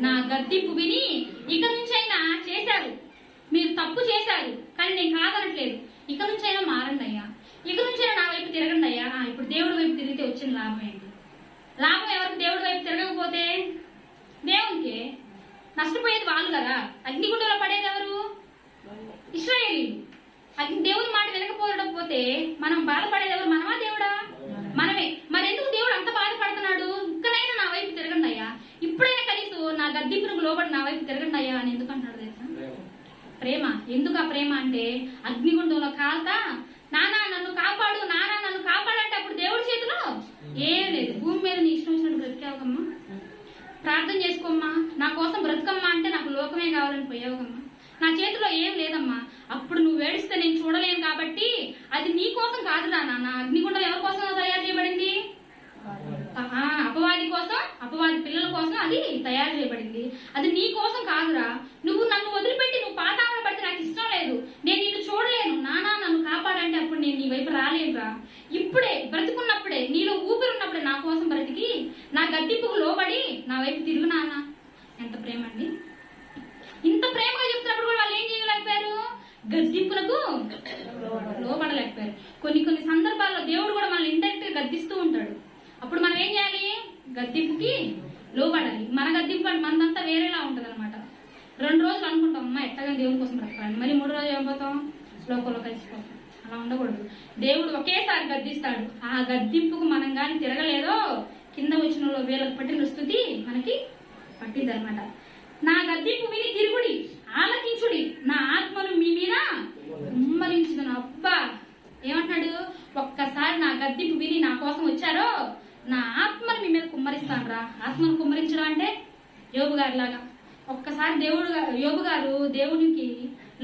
నా గద్దింపు విని ఇక నుంచైనా చేశారు, మీరు తప్పు చేశారు, కానీ నేను కాదనట్లేదు, ఇక నుంచైనా మారండి అయ్యా, ఇక నుంచైనా నా వైపు తిరగండి అయ్యా. ఇప్పుడు దేవుడి వైపు తిరిగితే వచ్చిన లాభం ఏంటి? లాభం ఎవరికి? దేవుడి వైపు తిరగకపోతే దేవునికి. నష్టపోయేది వాళ్ళు కదా. అగ్నిగుండంలో పడేది ఎవరు? ఇశ్రాయేలీయులు. దేవుని మాట వినకపోతే మనం బాధపడేది ఎవరు? మనమా దేవుడా? మనమే. మరెందుకు దేవుడు అంత బాధపడుతున్నాడు? ఇక్కడైనా నా వైపు తిరగండి అయ్యా, ఇప్పుడైనా కనీసం నా గద్దింపుకు లోబడి నా వైపు తిరగండి అయ్యా అని ఎందుకు అంటాడు తెలుసా? ప్రేమ. ఎందుకు ఆ ప్రేమ అంటే, అగ్నిగుండంలో కాల్తా నానా నన్ను కాపాడు, నానా నన్ను కాపాడంటే అప్పుడు దేవుడి చేతిలో ఏం లేదు. భూమి మీద నీ ఇష్టం వచ్చినట్టు బ్రతికావమ్మా, ప్రార్థన చేసుకోమ్మా, నా కోసం బ్రతకమ్మా అంటే నాకు లోకమే కావాలని పోయావమ్మా, నా చేతిలో ఏం లేదమ్మా. అప్పుడు నువ్వు ఏడిస్తే నేను చూడలేను కాబట్టి అది నీ కోసం కాదురా నాన్న. అగ్నిగుండం ఎవరి కోసం తయారు చేయబడింది? అపవాది కోసం, అపవాది పిల్లల కోసం అది తయారు చేయబడింది. అది నీ కోసం కాదురా. నువ్వు నన్ను వదిలిపెట్టి నువ్వు పాతాళంలో పడితే నాకు ఇష్టం లేదు, నేను నిన్ను చూడలేను, నానా నన్ను కాపాడంటే అప్పుడు నేను నీ వైపు రాలేనురా. ఇప్పుడే బ్రతుకున్నప్పుడే, నీలో ఊపిరి ఉన్నప్పుడే నా కోసం బ్రతికి నా గద్దింపుకు లోబడి నా వైపు తిరుగు నాన్న. ఎంత ప్రేమ అండి! ఇంత ప్రేమగా చెప్తున్నప్పుడు కూడా వాళ్ళు ఏం చేయలేకపోయారు? గద్దింపులకు లోబడలేకపోయారు. కొన్ని సందర్భాల్లో దేవుడు కూడా మనల్ని ఇండైరెక్ట్ గా గద్దిస్తూ ఉంటాడు. అప్పుడు మనం ఏం చేయాలి? గద్దింపుకి లోబడాలి. మన గద్దింపు మనదంతా వేరేలా ఉంటది అనమాట. 2 రోజులు అనుకుంటాం అమ్మ ఎట్టగా దేవుని కోసం బ్రతకాలి, మళ్ళీ 3 రోజులు ఏమైపోతాం? లోకంలో కలిసిపోతాం. అలా ఉండకూడదు. దేవుడు ఒకేసారి గద్దిస్తాడు. ఆ గద్దింపుకు మనం గాని తిరగలేదో కింద వచ్చిన వీళ్ళకి పట్టిన స్థుతి మనకి పట్టింది అనమాట. నా గద్దింపు విని తిరుగుడి, ఆలకించుడి, నా ఆత్మను మీ మీద కుమ్మరించుదును. అబ్బా ఏమంటున్నాడు? ఒక్కసారి నా గద్దింపు విని నా కోసం వచ్చారో నా ఆత్మను మీ మీద కుమ్మరిస్తాను రా. ఆత్మను కుమ్మరించడం అంటే యోబు గారి లాగా ఒక్కసారి యోబు గారు దేవునికి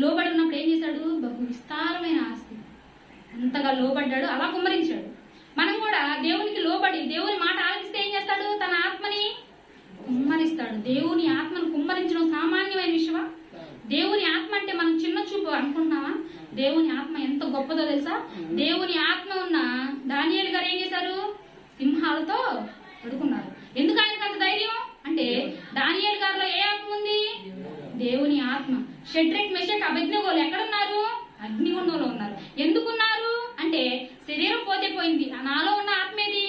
లోబడి ఉన్నప్పుడు ఏం చేశాడు? బహు విస్తారమైన ఆస్తి, అంతగా లోబడ్డాడు, అలా కుమ్మరించాడు. మనం కూడా దేవునికి లోబడి దేవుని మాట ఆలకిస్తే ఏం చేస్తాడు? తన ఆత్మని కుమ్మరిస్తాడు. దేవుని ఆత్మను కుమ్మరించడం సామాన్యమైన విషయమా? దేవుని ఆత్మ అంటే మనం చిన్న చూపు అనుకుంటున్నామా? దేవుని ఆత్మ ఎంత గొప్పదో తెలుసా? దేవుని ఆత్మ ఉన్న దానియేలు గారు ఏం చేశారు? సింహాలతో పడుకున్నారు. ఎందుకు ఆయనకు అంత ధైర్యం అంటే దానియేలు గారిలో ఏ ఆత్మ ఉంది? దేవుని ఆత్మ. షడ్రక్ మెషక్ అబేద్నెగోలు ఎక్కడున్నారు? అగ్నిగుండంలో ఉన్నారు. ఎందుకున్నారు అంటే శరీరం పోతే పోయింది, నాలో ఉన్న ఆత్మ ఏది?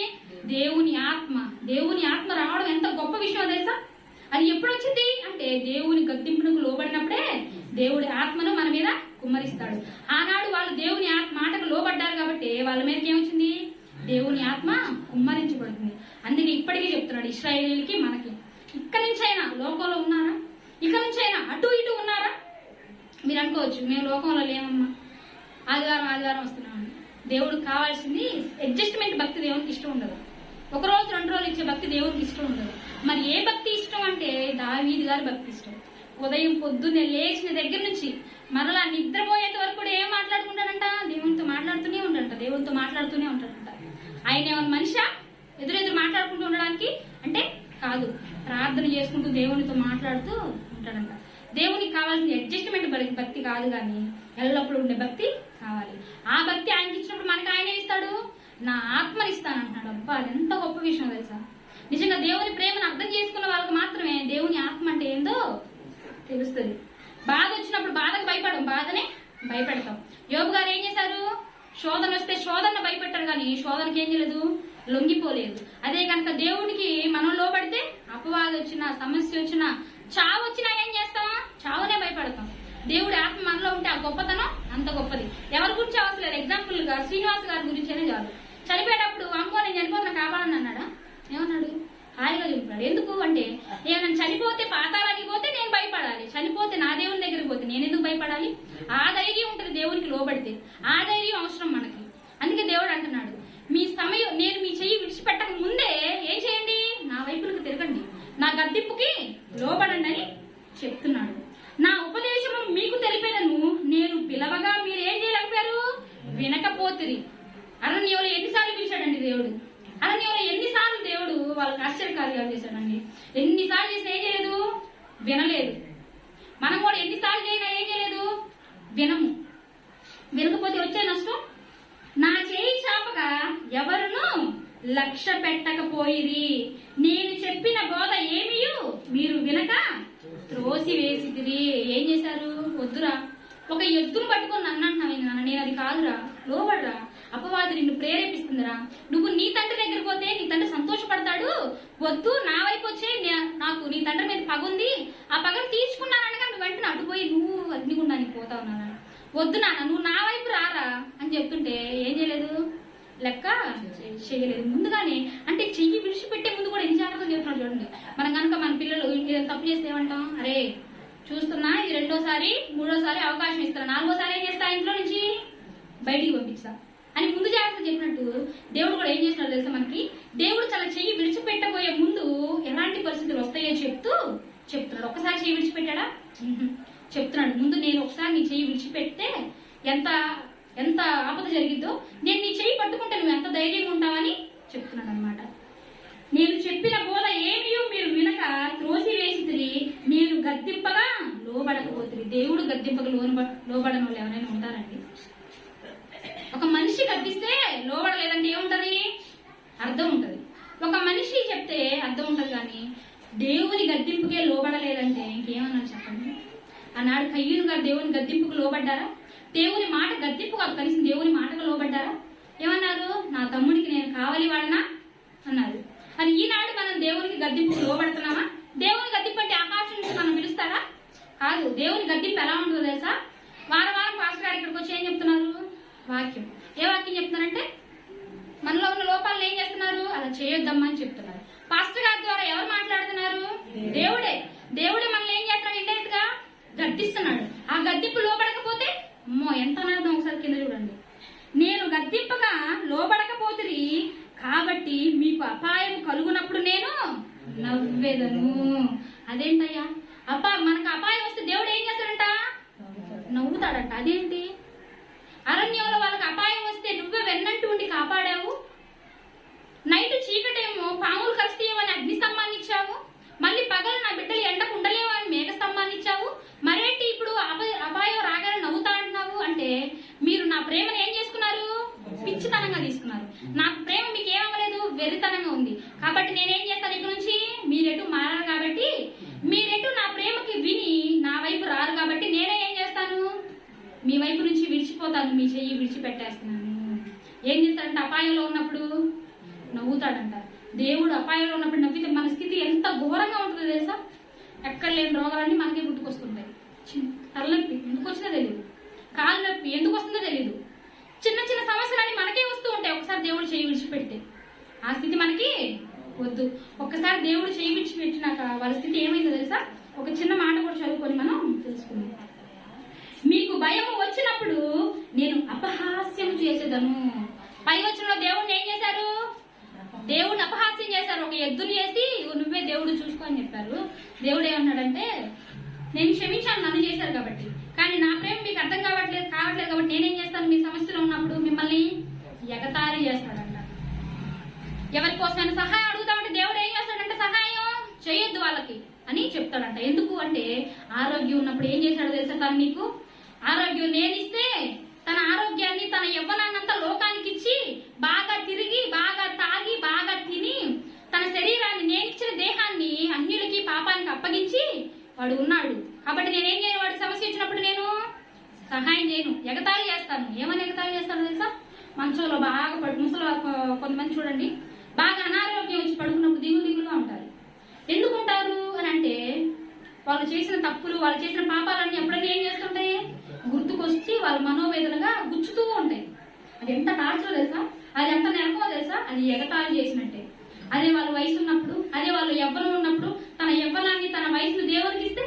దేవుని ఆత్మ. దేవుని ఆత్మ రావడం ఎంత గొప్ప విషయం తెలుసా? అది ఎప్పుడు వచ్చింది అంటే దేవుని గద్దింపునకు లోబడినప్పుడే దేవుడి ఆత్మను మన మీద కుమ్మరిస్తాడు. ఆనాడు వాళ్ళు దేవుని మాటకు లోబడ్డారు కాబట్టి వాళ్ళ మీదకి ఏమొచ్చింది? దేవుని ఆత్మ కుమ్మరించబడుతుంది. అందుకే ఇప్పటికీ చెప్తున్నాడు ఇశ్రాయేలీలకి, మనకి. ఇక్కడి నుంచైనా లోకంలో ఉన్నారా? ఇక్కడ నుంచైనా అటు ఇటు ఉన్నారా? మీరు అనుకోవచ్చు మేము లోకంలో లేమమ్మా, ఆదివారం వస్తున్నామని. దేవుడికి కావాల్సింది అడ్జస్ట్మెంట్ భక్తి. దేవునికి ఇష్టం ఉండదు. 1 రోజు 2 రోజులు ఇచ్చే భక్తి దేవునికి ఇష్టం ఉండదు. మరి ఏ భక్తి ఇష్టం అంటే దావీదు గారి భక్తి ఇష్టం. ఉదయం పొద్దున్నే లేచిన దగ్గర నుంచి మరలా నిద్రపోయేంత వరకు కూడా ఏం మాట్లాడుకుంటాడంట? దేవునితో మాట్లాడుతూనే ఉంటాడంట. ఆయన ఏమన్నా మనిషా ఎదురెదురు మాట్లాడుకుంటూ ఉండడానికి? అంటే కాదు, ప్రార్థన చేసుకుంటూ దేవునితో మాట్లాడుతూ ఉంటాడంట. దేవునికి కావాల్సిన అడ్జస్ట్మెంట్ భక్తి కాదు, కానీ ఎల్లప్పుడూ ఉండే భక్తి కావాలి. ఆ భక్తి ఆయనకి ఇచ్చినప్పుడు మనకి ఆయన ఇస్తాడు, నా ఆత్మని ఇస్తానంటున్నాడు. అబ్బా అది ఎంత గొప్ప విషయం తెలుసా? నిజంగా దేవుని ప్రేమను అర్థం చేసుకున్న వాళ్ళకి మాత్రమే దేవుని ఆత్మ అంటే ఏందో తెలుస్తుంది. బాధ వచ్చినప్పుడు బాధకు భయపడం, బాధనే భయపెడతాం. యోబు గారు ఏం చేశారు? శోధన వస్తే శోధన భయపెట్టారు, కానీ శోధనకి ఏం చేయలేదు, లొంగిపోలేదు. అదే కనుక దేవునికి మనం లోబడితే అపవాదం వచ్చినా, సమస్య వచ్చినా, చావు వచ్చినా ఏం చేస్తాం? చావునే భయపడతాం. దేవుడి ఆత్మ మనలో ఉంటే ఆ గొప్పతనం అంత గొప్పది. ఎవరి గురించి అవసరం లేదు. ఎగ్జాంపుల్ గా శ్రీనివాస్ గారి గురించేనే చాలు. చనిపోయేటప్పుడు అమ్మో నేను చనిపోతున్నా కాపాడని అన్నాడా? ఏమన్నాడు? హాయిగా చెప్పాడు. ఎందుకు అంటే నేను చనిపోతే పాతాళానికి పోతే నేను భయపడాలి, చనిపోతే నా దేవుని దగ్గరికి పోతే నేను ఎందుకు భయపడాలి? ఆ ధైర్యం ఉంటుంది దేవునికి లోబడితే. ఆ ధైర్యం అవసరం మనకి. అందుకే దేవుడు అంటున్నాడు, మీ సమయం నేను మీ చెయ్యి విడిచిపెట్టక ముందే ఏం చేయండి? నా వైపులకు తిరగండి, నా గద్దింపుకి లోబడండి అని చెప్తున్నాడు. నా ఉపదేశము మీకు తెలిపేదను, నేను పిలవగా మీరు ఏం చేయలేకపోయారు? వినకపోతిరి. అరణ్యంలో ఎన్నిసార్లు పిలిచాడండి దేవుడు? అరణ్యంలో ఎన్నిసార్లు దేవుడు వాళ్ళకి ఆశ్చర్యకార్యాలు చేశాడండి? ఎన్నిసార్లు చేసినా ఏం చేయలేదు? వినలేదు. మనం కూడా ఎన్నిసార్లు చేసినా ఏం చేయలేదు? వినము. వినకపోతే వచ్చే నష్టం? నా చేయి చాపగా ఎవరును లక్ష్య పెట్టకపోయిరి, నేను చెప్పిన బోధ ఏమియు మీరు వినక త్రోసి వేసిదిరి. ఏం చేశారు? వద్దురా, ఒక ఎద్దును పట్టుకొని నన్ను అంటున్నావు, నేను అది కాదురా, లోబడరా, అపవాది నిన్ను ప్రేరేపిస్తుందిరా, నువ్వు నీ తండ్రి దగ్గర పోతే నీ తండ్రి సంతోషపడతాడు, వద్దు నా వైపు వచ్చే, నాకు నీ తండ్రి మీద పగుంది, ఆ పగను తీర్చుకున్నాననగా నువ్వు వెంటనే అటుపోయి నువ్వు అగ్నిగుండానికి పోతావు నాన్న, వద్దు నాన్న నువ్వు నా వైపు రారా అని చెప్తుంటే ఏం చేయలేదు? లెక్క చేయలేదు. ముందుగానే అంటే చెయ్యి విడిచిపెట్టే ముందు కూడా ఎన్ని జాగ్రత్తలు చెప్తున్నాడు చూడండి. మనం కనుక మన పిల్లలు తప్పు చేస్తే ఏమంటాం? అరే చూస్తున్నా, ఇది 2వ సారి 3వ సారి అవకాశం ఇస్తాను, 4వ సారి ఏం చేస్తా? ఇంట్లో నుంచి బయటికి పంపిస్తా అని ముందు జాగ్రత్త చెప్పినట్టు దేవుడు కూడా ఏం చేస్తున్నాడు తెలుసా మనకి? దేవుడు చాలా చెయ్యి విడిచిపెట్టబోయే ముందు ఎలాంటి పరిస్థితులు వస్తాయో చెప్తున్నాడు. ఒకసారి చెయ్యి విడిచిపెట్టాడా? చెప్తున్నాడు ముందు, నేను ఒకసారి నీ చెయ్యి విడిచిపెడితే ఎంత ఆపద జరిగిద్దో, నేను నీ చెయ్యి పట్టుకుంటే నువ్వు ఎంత ధైర్యంగా ఉంటావని చెప్తున్నాడు అనమాట. నేను చెప్పిన బోధ ఏమియో మీరు వినక త్రోసి వేసితిరి, నేను గద్దింపగా లోబడకపోతుంది. దేవుడు గద్దింపగా లోబడని వాళ్ళు ఎవరైనా ఉంటారండి? ఒక మనిషి గద్దిస్తే లోబడలేదంటే ఏముంటది? అర్థం ఉంటది. ఒక మనిషి చెప్తే అర్థం ఉంటది, కానీ దేవుని గద్దింపుకే లోబడలేదంటే ఇంకేమన్నా చెప్పండి. ఆనాడు కయ్యూను గారు దేవుని గద్దింపుకు లోబడ్డారా? దేవుని మాట గద్దింపు కాదు, కనీసం దేవుని మాటకు లోబడ్డారా? ఏమన్నారు? నా తమ్ముడికి నేను కావాలి వాడనా అన్నారు. మరి ఈనాడు మనం దేవునికి గద్దింపుకు లోబడుతున్నామా? దేవుని గద్దింపు అంటే ఆకాశం నుంచి మనం పిలుస్తారా? కాదు. దేవుని గద్దింపు ఎలా ఉంటుందో తెలుసా? వారం వారం పాస్టర్ గారు ఇక్కడికి వచ్చి ఏం చెప్తున్నారు? వాక్యం. ఏ వాక్యం చెప్తున్నారంటే మనలో ఉన్న లోపాలను ఏం చేస్తున్నారు? అలా చేయొద్దమ్మా అని చెప్తున్నారు. పాస్టర్ గారి ద్వారా ఎవరు మాట్లాడుతున్నారు? దేవుడే. దేవుడే మనల్ని ఏం చేస్తున్నాడు? ఇండైరెక్ట్ గా గద్దిస్తున్నాడు. ఆ గద్దింపు లోబడకపోతే అమ్మో ఎంత అర్థం. ఒకసారి కింద చూడండి. నేను గద్దింపగా లోబడకపోతిరి కాబట్టి మీకు అపాయం కలుగునప్పుడు నేను నవ్వేదను. అదేంటయ్యా? మనకు అపాయం వస్తే దేవుడు ఏం చేస్తాడంట? నవ్వుతాడంట. అదేంటి? అరణ్యంలో వాళ్ళకి అపాయం వస్తే నువ్వే వెన్నట్టు ఉండి కాపాడావు. నైట్ చీకటేమో పాములు కరిస్తేమని అగ్ని స్తంభాన్ని ఇచ్చావు. మళ్ళీ పగలు నా బిడ్డలు ఎండకు ఉండలేవు అని మేఘ స్తంభాన్ని ఇచ్చావు. మరేంటి ఇప్పుడు అపాయం రాగానే నవ్వుతా అంటున్నావు? అంటే మీరు నా ప్రేమను ఏం చేసుకున్నారు? పిచ్చితనంగా తీసుకున్నారు. నా ప్రేమ మీకు ఏమవ్వలేదు, వెర్రితనంగా ఉంది. కాబట్టి నేనేం చేస్తాను? ఇక నుంచి మీరెటు మారారు కాబట్టి, మీరెటు నా ప్రేమకి విని నా వైపు రారు కాబట్టి నేనే ఏం చేస్తాను? మీ వైపు నుంచి విడిచిపోతాను, మీ చెయ్యి విడిచిపెట్టేస్తున్నాను. ఏం చేస్తాడంటే అపాయంలో ఉన్నప్పుడు నవ్వుతాడంట. దేవుడు అపాయంలో ఉన్నప్పుడు నవ్వితే మన స్థితి ఎంత ఘోరంగా ఉంటుందో తెలుసా? ఎక్కడ లేని రోగాలన్నీ మనకే గుర్తుకొస్తుంటాయి. తలనొప్పి ఎందుకు వచ్చిందో తెలియదు, కాలు నొప్పి ఎందుకు వస్తుందో తెలియదు, చిన్న చిన్న సమస్యలన్నీ మనకే వస్తూ ఉంటాయి. ఒకసారి దేవుడు చేయి విడిచిపెడితే ఆ స్థితి మనకి వద్దు. ఒక్కసారి దేవుడు చేయి విడిచిపెట్టినాక వాళ్ళ స్థితి ఏమైందో తెలుసా? ఒక చిన్న మాట కూడా చదువుకొని మనం తెలుసుకుందాం. మీకు భయం వచ్చినప్పుడు నేను అపహాస్యం చేసేదను. పై వచ్చిన దేవుడిని ఏం చేశారు? దేవుడిని అపహాస్యం చేశారు. ఒక ఎద్దుని చేసి నువ్వే దేవుడు చూసుకో అని చెప్పారు. దేవుడు ఏమన్నాడంటే నేను క్షమించాను నన్ను చేశారు కాబట్టి, కానీ నా ప్రేమ మీకు అర్థం కావట్లేదు కాబట్టి నేనేం చేస్తాను? మీ సమస్యలో ఉన్నప్పుడు మిమ్మల్ని ఎగతాళి చేస్తాడంట. ఎవరి కోసమైనా సహాయం అడుగుతామంటే దేవుడు ఏం చేస్తాడంటే సహాయం చేయొద్దు వాళ్ళకి అని చెప్తాడంట. ఎందుకు అంటే ఆరోగ్యం ఉన్నప్పుడు ఏం చేశాడో తెలుసా? తను నీకు ఆరోగ్యం నేనిస్తే తన ఆరోగ్యాన్ని తన యవ్వనాన్నంతా లోకానికి ఇచ్చి బాగా తిరిగి బాగా తాగి బాగా తిని తన శరీరాన్ని నేనిచ్చిన దేహాన్ని అన్యులకి పాపానికి అప్పగించి వాడు ఉన్నాడు. కాబట్టి నేనేం చేయను? వాడికి సమస్య వచ్చినప్పుడు నేను సహాయం చేయను, ఎగతాళి చేస్తాను. ఏమని ఎగతాళి చేస్తాను తెలుసా? మంచంలో బాగా ముసలి కొంతమంది చూడండి, బాగా అనారోగ్యం వచ్చి పడుకున్నప్పుడు దిగులుగా ఉంటారు. ఎందుకు ఉంటారు అని అంటే వాళ్ళు చేసిన తప్పులు, వాళ్ళు చేసిన పాపాలన్నీ ఎప్పుడైనా ఏం చేస్తుంటాయి? గుర్తుకొచ్చి వాళ్ళ మనోవేదనగా గుచ్చుతూ ఉంటాయి. అది ఎంత టార్చర్ తెలుసా? అది ఎంత నెలకో తెలుసా? అది ఎగతాళి చేసినట్టే. అదే వాళ్ళ వయసు ఉన్నప్పుడు, అదే వాళ్ళు యవ్వనం ఉన్నప్పుడు తన యవ్వనాన్ని తన వయసును దేవునికి ఇస్తే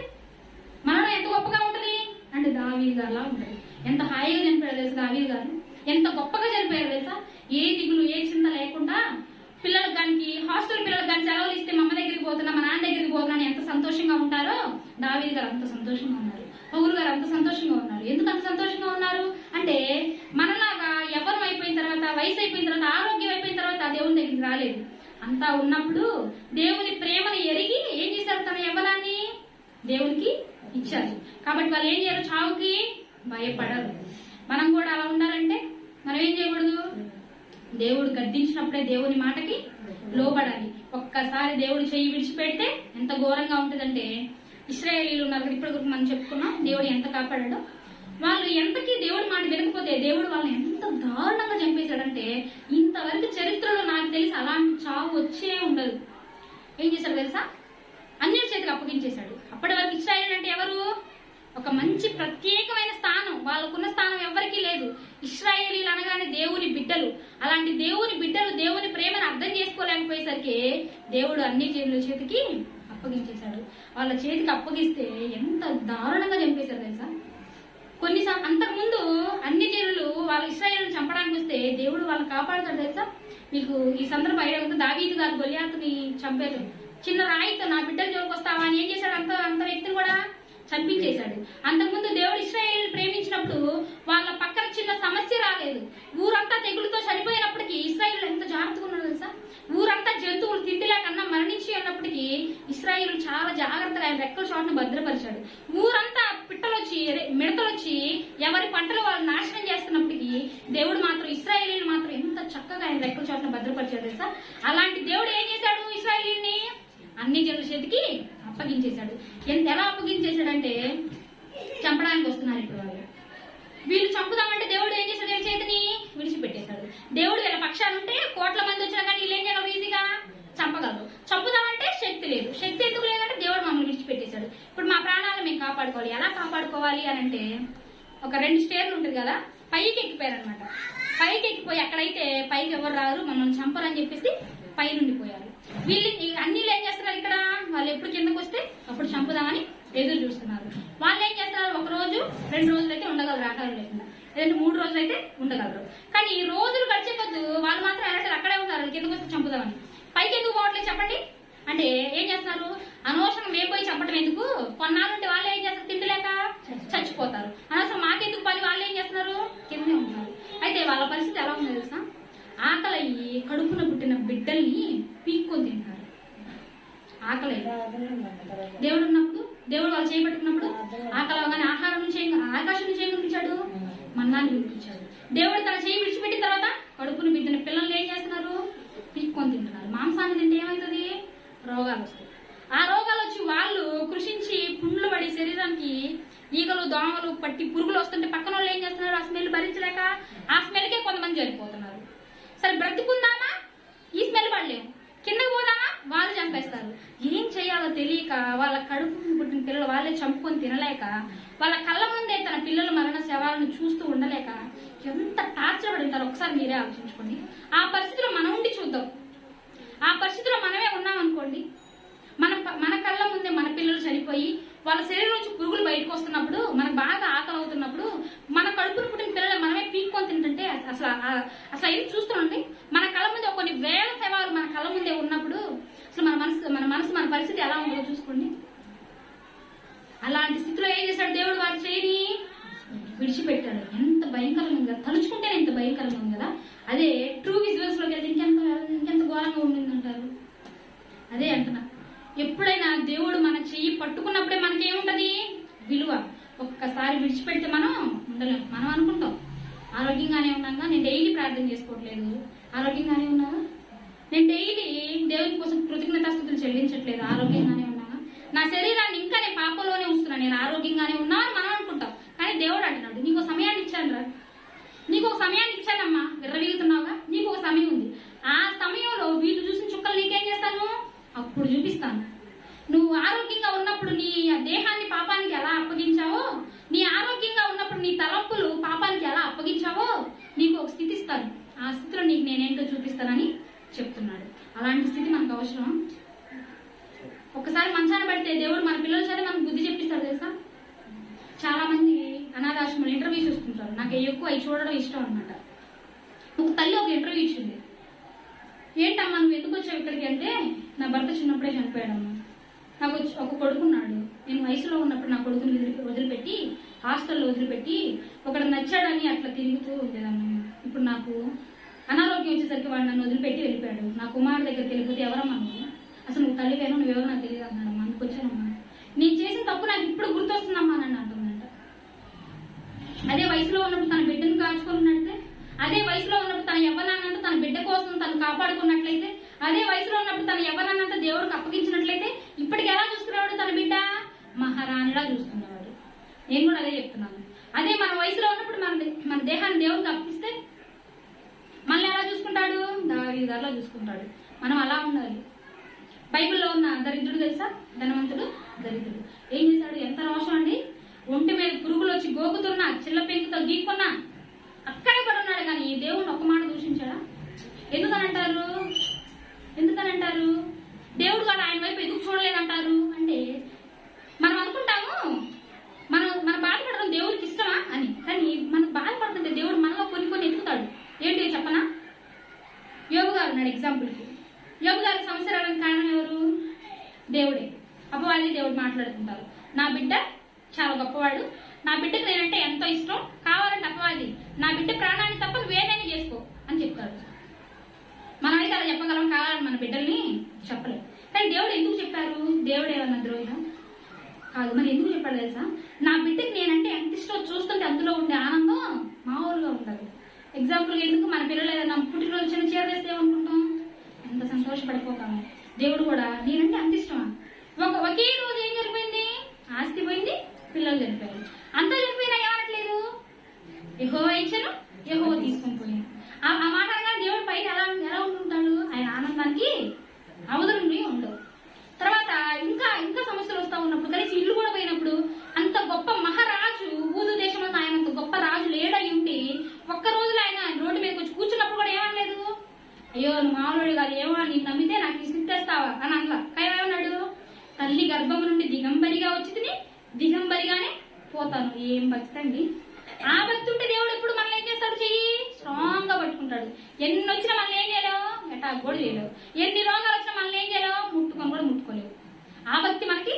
మరణం ఎంత గొప్పగా ఉంటది అంటే దావీదు గారులా ఉంటది. ఎంత హాయిగా చనిపోయారు తెలుసా దావీదు గారు? ఎంత గొప్పగా చనిపోయారు తెలుసా? ఏ దిగులు ఏ చింత లేకుండా పిల్లలకు కానీ హాస్టల్ పిల్లలకు కానీ సెలవులు ఇస్తే మా అమ్మ దగ్గరికి పోతున్నా మా నాన్న దగ్గరికి పోతున్నా ఎంత సంతోషంగా ఉంటారో దావీదు గారు అంత సంతోషంగా ఉన్నారు. పౌలు గారు అంత సంతోషంగా ఉన్నారు. ఎందుకు అంత సంతోషంగా ఉన్నారు అంటే మనలాగా యవ్వనం అయిపోయిన తర్వాత, వయసు అయిపోయిన తర్వాత, ఆరోగ్యం అయిపోయిన తర్వాత దేవుని దగ్గరికి రాలేదు. అంతా ఉన్నప్పుడు దేవుని ప్రేమను ఎరిగి ఏం చేశారు? తన యవ్వనాన్ని దేవునికి ఇచ్చారు. కాబట్టి వాళ్ళు ఏం చేయరు? చావుకి భయపడరు. మనం కూడా అలా ఉండాలంటే మనం ఏం చేయకూడదు? దేవుడు గద్దించినప్పుడే దేవుని మాటకి లోబడాలి. ఒక్కసారి దేవుడు చెయ్యి విడిచిపెడితే ఎంత ఘోరంగా ఉంటుందంటే ఇశ్రాయేలీలు ఉన్నారు, ఇప్పుడు మనం చెప్పుకున్నాం దేవుడు ఎంత కాపాడాడో. వాళ్ళు ఎంతకీ దేవుడి మాట వినకపోతే దేవుడు వాళ్ళని ఎంత దారుణంగా చంపేశాడంటే ఇంతవరకు చరిత్రలో నాకు తెలిసి అలాంటి చావు వచ్చే ఉండదు. ఏం చేశాడు తెలుసా? అన్యుల చేతికి అప్పగించేశాడు. అప్పటి వరకు ఇశ్రాయేలు అంటే ఎవరు? ఒక మంచి ప్రత్యేకమైన స్థానం, వాళ్ళకున్న స్థానం ఎవరికీ లేదు. ఇశ్రాయేలీలు అనగానే దేవుని బిడ్డలు. అలాంటి దేవుని బిడ్డలు దేవుని ప్రేమను అర్థం చేసుకోలేకపోయేసరికి దేవుడు అన్ని జనుల చేతికి అప్పగించేశాడు. వాళ్ళ చేతికి అప్పగిస్తే ఎంత దారుణంగా చంపేశారు తెలుసా? అంతకుముందు అన్ని జనులు వాళ్ళ ఇశ్రాయేలును చంపడానికి వస్తే దేవుడు వాళ్ళని కాపాడుతాడు తెలుసా? మీకు ఈ సందర్భం ఐడియా ఉంది. దావీదు గారు గొలియాతుని చంపారు. చిన్న రాయితో నా బిడ్డలు జోలికి వస్తావా అని ఏం చేశాడు? అంత వ్యక్తిని కూడా చంపించేశాడు. అంతకుముందు దేవుడు ఇశ్రాయేలు ప్రేమించినప్పుడు వాళ్ళ పక్కన చిన్న సమస్య రాలేదు. ఊరంతా తెగులుతో చనిపోయినప్పటికీ ఇశ్రాయేలు ఎంత జాగ్రత్తగా ఉన్నాడు తెలుసా? ఊరంతా జంతువులు తిండిలేకన్నా మరణించి ఉన్నప్పటికీ ఇశ్రాయేలు చాలా జాగ్రత్తగా ఆయన రెక్కల చోటును భద్రపరిచాడు. ఊరంతా మిడతలొచ్చి ఎవరి పంటలు వాళ్ళు నాశనం చేస్తున్నప్పటికీ దేవుడు మాత్రం ఇశ్రాయేలీని మాత్రం ఎంత చక్కగా ఆయన రెక్కల చోటును భద్రపరిచాడు తెలుసా? అలాంటి దేవుడు ఏం చేశాడు? ఇశ్రాయేలీని అన్ని జనుల చేతికి అప్పగించేశాడు. ఎలా అప్పగించేశాడంటే చంపడానికి వస్తున్నారు ఇప్పుడు వాళ్ళు. వీళ్ళు కాపాడుకోవాలి. ఎలా కాపాడుకోవాలి అని అంటే, ఒక 2 స్టేర్లు ఉంటుంది కదా, పైకి ఎక్కిపోయారనమాట. పైకి ఎక్కిపోయి అక్కడైతే పైకి ఎవరు రారు, మనల్ని చంపరని చెప్పేసి పై నుండి పోయారు. వీళ్ళు అన్ని ఏం చేస్తున్నారు ఇక్కడ, వాళ్ళు ఎప్పుడు కిందకు వస్తే అప్పుడు చంపుదామని ఎదురు చూస్తున్నారు. వాళ్ళు ఏం చేస్తున్నారు, 1 రోజు 2 రోజులు అయితే ఉండగలరు ఆకారం లేకుండా, లేదంటే 3 రోజులు అయితే ఉండగలరు. కానీ ఈ రోజులు గడిచే కొద్దు వాళ్ళు మాత్రం ఎలాంటి అక్కడే ఉంటారు, కిందకు వస్తే చంపుదామని. పైకి ఎందుకు పోవట్లేదు చెప్పండి అంటే ఏం చేస్తున్నారు, అనవసరం మేము పోయి చంపడం ఎందుకు, కొన్నాళ్ళుంటే వాళ్ళు ఏం చేస్తారు, తిండిలేక చచ్చిపోతారు. అనవసరం మాకెందుకు పని, వాళ్ళు ఏం చేస్తున్నారు, కిందే ఉంటున్నారు. అయితే వాళ్ళ పరిస్థితి ఎలా ఉందో తెలుసా, ఆకలయ్యి కడుపున పుట్టిన బిడ్డల్ని పీక్కొని తింటారు. ఆకలి దేవుడు ఉన్నప్పుడు, దేవుడు వాళ్ళు చేయబట్టుకున్నప్పుడు ఆకలి అవగానే ఆహారం నుంచి ఆకాశం నుంచి ఏం వినిపించాడు, మన్నాన్ని వినిపించాడు. దేవుడు తన చేయి విడిచిపెట్టిన తర్వాత కడుపును బిడ్డన పిల్లల్ని ఏం చేస్తున్నారు, పీక్కొని తింటున్నారు. మాంసాన్ని తింటే ఏమవుతుంది, రోగాలు వస్తాయి. ఆ రోగాలు వచ్చి వాళ్ళు కృషించి పుండ్లు పడి శరీరానికి ఈగలు దోమలు పట్టి పురుగులు వస్తుంటే పక్కన వాళ్ళు ఏం చేస్తున్నారు, ఆ స్మెల్ భరించలేక ఆ స్మెల్కే కొంతమంది చనిపోతున్నారు. సరే బ్రతికుందామా, ఈ స్మెల్ పడలేము, కిందకు పోదామా, వాళ్ళు చంపేస్తారు. ఏం చేయాలో తెలియక వాళ్ళ కడుపు పుట్టిన పిల్లలు వాళ్ళే చంపుకొని తినలేక, వాళ్ళ కళ్ళ ముందే తన పిల్లల మరణ శవాలను చూస్తూ ఉండలేక ఎంత టార్చర్ పడి ఉంటారు ఒకసారి మీరే ఆలోచించుకోండి. ఆ పరిస్థితిలో మనం ఉండి చూద్దాం. ఆ పరిస్థితిలో మనమే ఉన్నాం అనుకోండి, మన కళ్ళ ముందే మన పిల్లలు చనిపోయి వాళ్ళ శరీరం నుంచి పురుగులు బయటకు వస్తున్నప్పుడు, మనకు బాగా ఆకలి అవుతున్నప్పుడు, మన కడుపును పుట్టిన పిల్లలు మనమే పీక్కొని తింటుంటే అసలు ఇది చూస్తుండండి. మన కళ్ళ ముందే కొన్ని వేల శవాలు మన కళ్ళ ముందే ఉన్నప్పుడు అసలు మన పరిస్థితి ఎలా ఉంటుందో చూసుకోండి. అలాంటి స్థితిలో ఏం చేశాడు దేవుడు, వారి చేయిని విడిచిపెట్టాడు. ఎంత భయంకరంగా ఉంది కదా, తలుచుకుంటేనే ఎంత భయంకరంగా ఉంది కదా. అదే ట్రూ విజువల్స్ లోకి వెళ్తే ఇంకెంత ఘోరంగా ఉండిందంటారు. అదే అంటున్నా, ఎప్పుడైనా దేవుడు మన చెయ్యి పట్టుకున్నప్పుడే మనకేముంటది విలువ. ఒక్కసారి విడిచిపెడితే మనం ఉండలేం. మనం అనుకుంటాం ఆరోగ్యంగానే ఉన్నాగా, నేను డైలీ ప్రార్థన చేసుకోవట్లేదు, ఆరోగ్యంగానే ఉన్నాగా, నేను డైలీ దేవుని కోసం కృతజ్ఞతాస్తుతులు చెల్లించట్లేదు, ఆరోగ్యంగానే ఉన్నాగా, నా శరీరాన్ని ఇంకా నేను పాపంలోనే ఉంచుతున్నాను, నేను ఆరోగ్యంగానే ఉన్నా అని మనం అనుకుంటాం. కానీ దేవుడు అంటున్నాడు, నీకు సమయాన్ని ఇచ్చాను రా, నీకు ఒక సమయాన్ని ఇచ్చానమ్మా, విర్రవీగుతున్నావుగా, నీకు ఒక సమయం ఉంది. ఆ సమయంలో వీళ్ళు చూసిన చుక్కలు నీకేం చేస్తాను, అప్పుడు చూపిస్తాను. నువ్వు ఆరోగ్యంగా ఉన్నప్పుడు నీ దేహాన్ని పాపానికి ఎలా అప్పగించావో, నీ ఆరోగ్యంగా ఉన్నప్పుడు నీ తలంపులు పాపానికి ఎలా అప్పగించావో నీకు ఒక స్థితి ఇస్తాను. ఆ స్థితిలో నీకు నేనేంటో చూపిస్తానని చెప్తున్నాడు. అలాంటి స్థితి మనకు అవసరం. ఒక్కసారి మంచాన పడితే దేవుడు మన పిల్లల చేత మనకు బుద్ధి చెప్పిస్తాడు తెలుసా. చాలా మంది అనాథాశ్రమంలో ఇంటర్వ్యూ చూస్తుంటారు. నాకు ఎక్కువ అవి చూడడం ఇష్టం అనమాట. ఒక తల్లి ఒక ఇంటర్వ్యూ ఇచ్చింది. ఏంటమ్మా నువ్వు ఎందుకు వచ్చావు ఇక్కడికి అంటే, నా భర్త చిన్నప్పుడే చనిపోయాడమ్మా, నాకు ఒక కొడుకున్నాడు, నేను వయసులో ఉన్నప్పుడు నా కొడుకుని వదిలిపెట్టి హాస్టల్లో వదిలిపెట్టి ఒకడు నచ్చాడని అట్లా తిరుగుతూ ఉండేదమ్మా. ఇప్పుడు నాకు అనారోగ్యం వచ్చేసరికి వాడు నన్ను వదిలిపెట్టి వెళ్ళిపోయాడు. నా కుమారుడు దగ్గరికి వెళ్ళిపోతే ఎవరమ్మా నువ్వు, అసలు నువ్వు తల్లివేనో నువ్వెవరో నాకు తెలియదు అన్నాడమ్మా. అందుకు వచ్చానమ్మా, నేను చేసిన తప్పు నాకు ఇప్పుడు గుర్తొస్తుందమ్మా అని అంటుందంట. అదే వయసులో ఉన్నప్పుడు తన బిడ్డను కాచుకున్నట్లయితే, అదే వయసులో ఉన్నప్పుడు తన యవ్వనాన్నంతా తన బిడ్డ కోసం తను కాపాడుకున్నట్లయితే, అదే వయసులో ఉన్నప్పుడు తన యవ్వనాన్నంతా దేవుడికి అప్పగించినట్లయితే ఇప్పటికి ఎలా చూసుకునేవాడు తన బిడ్డ, మహారాణిలా చూసుకునేవాడు. నేను కూడా అదే చెప్తున్నాను. అదే మన వయసులో ఉన్నప్పుడు మన దేహాన్ని దేవుడికి అప్పిస్తే మళ్ళీ ఎలా చూసుకుంటాడు, దారిలా చూసుకుంటాడు. మనం అలా ఉండాలి. బైబిల్లో ఉన్న దరిద్రుడు తెలుసా, ధనవంతుడు దరిద్రుడు ఏం చేశాడు, ఎంత రోషం అండి. ఒంటి మీద పురుగులు వచ్చి గోకుతున్నా, చిల్ల పెంకుతో గీక్కున్నా అక్కడే పడున్నాడు. కానీ దేవుడిని ఒక్క మాట దూషించాడా? ఎందుకనంటారు దేవుడు కూడా ఆయన వైపు ఎందుకు చూడలేదంటారు అంటే, మనం అనుకుంటాము మన బాధపడడం దేవుడికి ఇష్టమా అని. కానీ మనం బాధపడుతుంటే దేవుడు మనలో కొన్ని ఎత్తుతాడు. ఏంటి చెప్పనా, యోబు గారు ఉన్నాడు ఎగ్జాంపుల్కి. యోబు గారి సమస్య రావడానికి కారణం ఎవరు, దేవుడే. అపవాది దేవుడు మాట్లాడుతుంటారు, నా బిడ్డ చాలా గొప్పవాడు, నా బిడ్డకు నేనంటే ఎంతో ఇష్టం, కావాలంటే అపవాది నా బిడ్డ ప్రాణాన్ని తప్ప నువ్వేదైనా చేసుకో అని చెప్తాడు. మనమైతే అలా చెప్పగలం, కావాలని మన బిడ్డల్ని చెప్పలేము. కానీ దేవుడు ఎందుకు చెప్పారు, దేవుడు ఏమన్నా ద్రోహం కాదు. మరి ఎందుకు చెప్పాడు తెలుసా, నా బిడ్డకి నేనంటే ఎంత ఇష్టం, చూస్తుంటే అందులో ఉండే ఆనందం మామూలుగా ఉంటుంది. ఎగ్జాంపుల్ ఎందుకు, మన పిల్లలు ఏదైనా పుట్టినరోజు చిన్న చీర వేస్తే ఏమనుకుంటాం, ఎంత సంతోషపడిపోతాము. దేవుడు కూడా నేనంటే అంత ఇష్టమా. ఒకే రోజు ఏం జరిపోయింది, ఆస్తి పోయింది, పిల్లలు చనిపోయారు. అంతా చనిపోయినా ఏమనట్లేదు, యెహోవా ఇచ్చాను, యెహోవా తీసుకొని పోయాను. ఆ మాట అనగా దేవుడు పైన ఎలా ఉంటుంటాడు, ఆయన ఆనందానికి అవధులు ఉండవు. తర్వాత ఇంకా సమస్యలు వస్తా ఉన్నప్పుడు కలిసి ఇల్లు కూడా పోయినప్పుడు అంత గొప్ప అయ్యో నువ్వు మామూలు కాదు, ఏమో నేను నమ్మితే నాకు ఇస్తావా అని అనలా. ఏమన్నాడు, తల్లి గర్భం నుండి దిగంబరిగా వచ్చి తిని దిగంబరిగానే పోతాను. ఏం భక్తండి! ఆ భక్తి ఉంటే దేవుడు ఎప్పుడు మనల్ని ఏం చేస్తాడు, చెయ్యి స్ట్రాంగ్ గా పట్టుకుంటాడు. ఎన్ని వచ్చినా మనల్ని ఏం చేయలేవు, అటాక్ కూడా చేయలేవు. ఎన్ని రోగాలు వచ్చినా మనల్ని ఏం చేయలేవు, ముట్టుకొని కూడా ముట్టుకోలేవు. ఆ భక్తి మనకి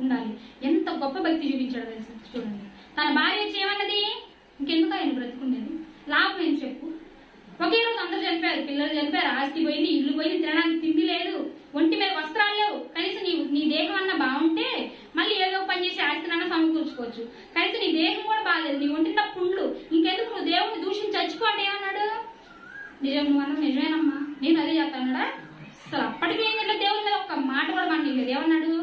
ఉండాలి. ఎంత గొప్ప భక్తి చూపించాడు తెలుసు. చూడండి, తన భార్య వచ్చి ఏమన్నది, ఇంకెందుకు ఆయన బ్రతుకుండేది, లాభం ఏం చెప్పు. ఒకే రోజు అందరూ చనిపోయారు, పిల్లలు చనిపోయారు, ఆస్తి పోయింది, ఇల్లు పోయింది, తినడానికి తిండి లేదు, ఒంటి మీద వస్త్రాలు లేవు. కనీసం నీ దేహం అన్న బాగుంటే మళ్ళీ ఏదో పని చేసి ఆస్తినన్నా సమకూర్చుకోవచ్చు. కనీసం నీ దేహం కూడా బాగాలేదు, నీ ఒంటిన పుండ్లు, ఇంకెందుకు నువ్వు దేవుడిని దూషించి చచ్చిపో అంటే ఏమన్నాడు, నిజం నువ్వు అన్న నిజమేనమ్మా, నేను అదే చెప్తాన్నాడా. అసలు అప్పటికే ఏంటంటే దేవుడి మీద ఒక మాట కూడా మనలేదు. ఏమన్నాడు,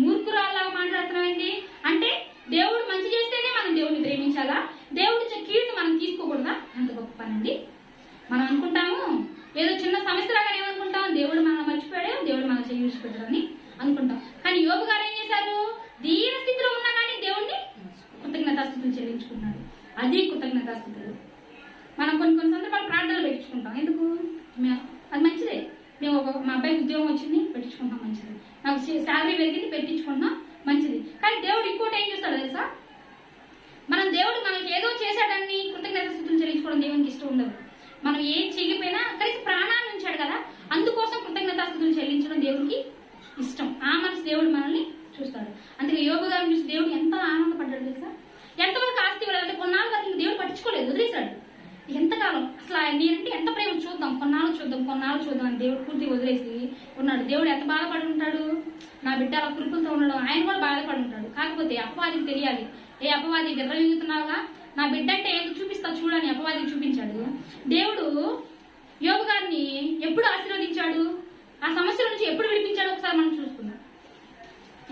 మూర్ఖురాల్లాగా మాట్లాడుతున్నామండి అంటే దేవుడు మంచి చేస్తేనే మనం దేవుడిని ప్రేమించాలా, దేవుడి కీడుని మనం తీసుకోకూడదా? అంత గొప్ప పనండి. మనం అనుకుంటాము ఏదో చిన్న సమస్య లాగా ఏమనుకుంటాం, దేవుడు మనం మర్చిపోయాడు, దేవుడు మనం చేసి పెట్టాడని అనుకుంటాం. కానీ యోబు గారు ఏం చేశారు, దీన స్థితిలో ఉన్నా కానీ దేవుడిని కృతజ్ఞతాస్థుతులు చెల్లించుకున్నాడు. అది కృతజ్ఞతాస్థుతులు. మనం కొన్ని సందర్భాలు ప్రార్థనలు పెట్టించుకుంటాం. ఎందుకు, అది మంచిదే. మేము మా అబ్బాయికి ఉద్యోగం వచ్చింది పెట్టించుకుంటాం, మంచిది. నాకు శాలరీ పెరిగింది పెట్టించుకుంటాం, మంచిది. కానీ దేవుడు ఇంకోటి ఏం చేస్తాడు తెలుసా, మనం దేవుడు మనకి ఏదో చేశాడని కృతజ్ఞతాస్థుతులు చెల్లించుకోవడం దేవునికి ఇష్టం ఉండదు. మనం ఏం చేయకపోయినా కలిసి ప్రాణాన్ని ఉంచాడు కదా, అందుకోసం కృతజ్ఞతాస్థుతులు చెల్లించడం దేవుడికి ఇష్టం. ఆ మనసు దేవుడు మనల్ని చూస్తాడు. అందుకే యోబు గారిని చూసి దేవుడు ఎంత ఆనందపడ్డాడు తెలుసా. ఎంతవరకు ఆస్తి ఇవ్వడంటే కొన్నాళ్ళ వరకు దేవుడు పట్టించుకోలేదు, వదిలేశాడు. ఎంతకాలం అసలు నేనంటే ఎంత ప్రేమ చూద్దాం, కొన్నాళ్ళు చూద్దాం అని దేవుడు పూర్తి వదిలేసి ఉన్నాడు. దేవుడు ఎంత బాధపడి ఉంటాడు, నా బిడ్డ అలా కురుపులతో ఉండడం, ఆయన కూడా బాధపడి ఉంటాడు. కాకపోతే అపవాదికి తెలియాలి, ఏ అపవాది విర్రవీగుతున్నావుగా, నా బిడ్డ అంటే ఏదో చూపిస్తా చూడని అపవాదికి చూపించాడు. దేవుడు యోబు గారిని ఎప్పుడు ఆశీర్వదించాడు, ఆ సమస్య నుంచి ఎప్పుడు విడిపించాడు ఒకసారి మనం చూసుకుందాం.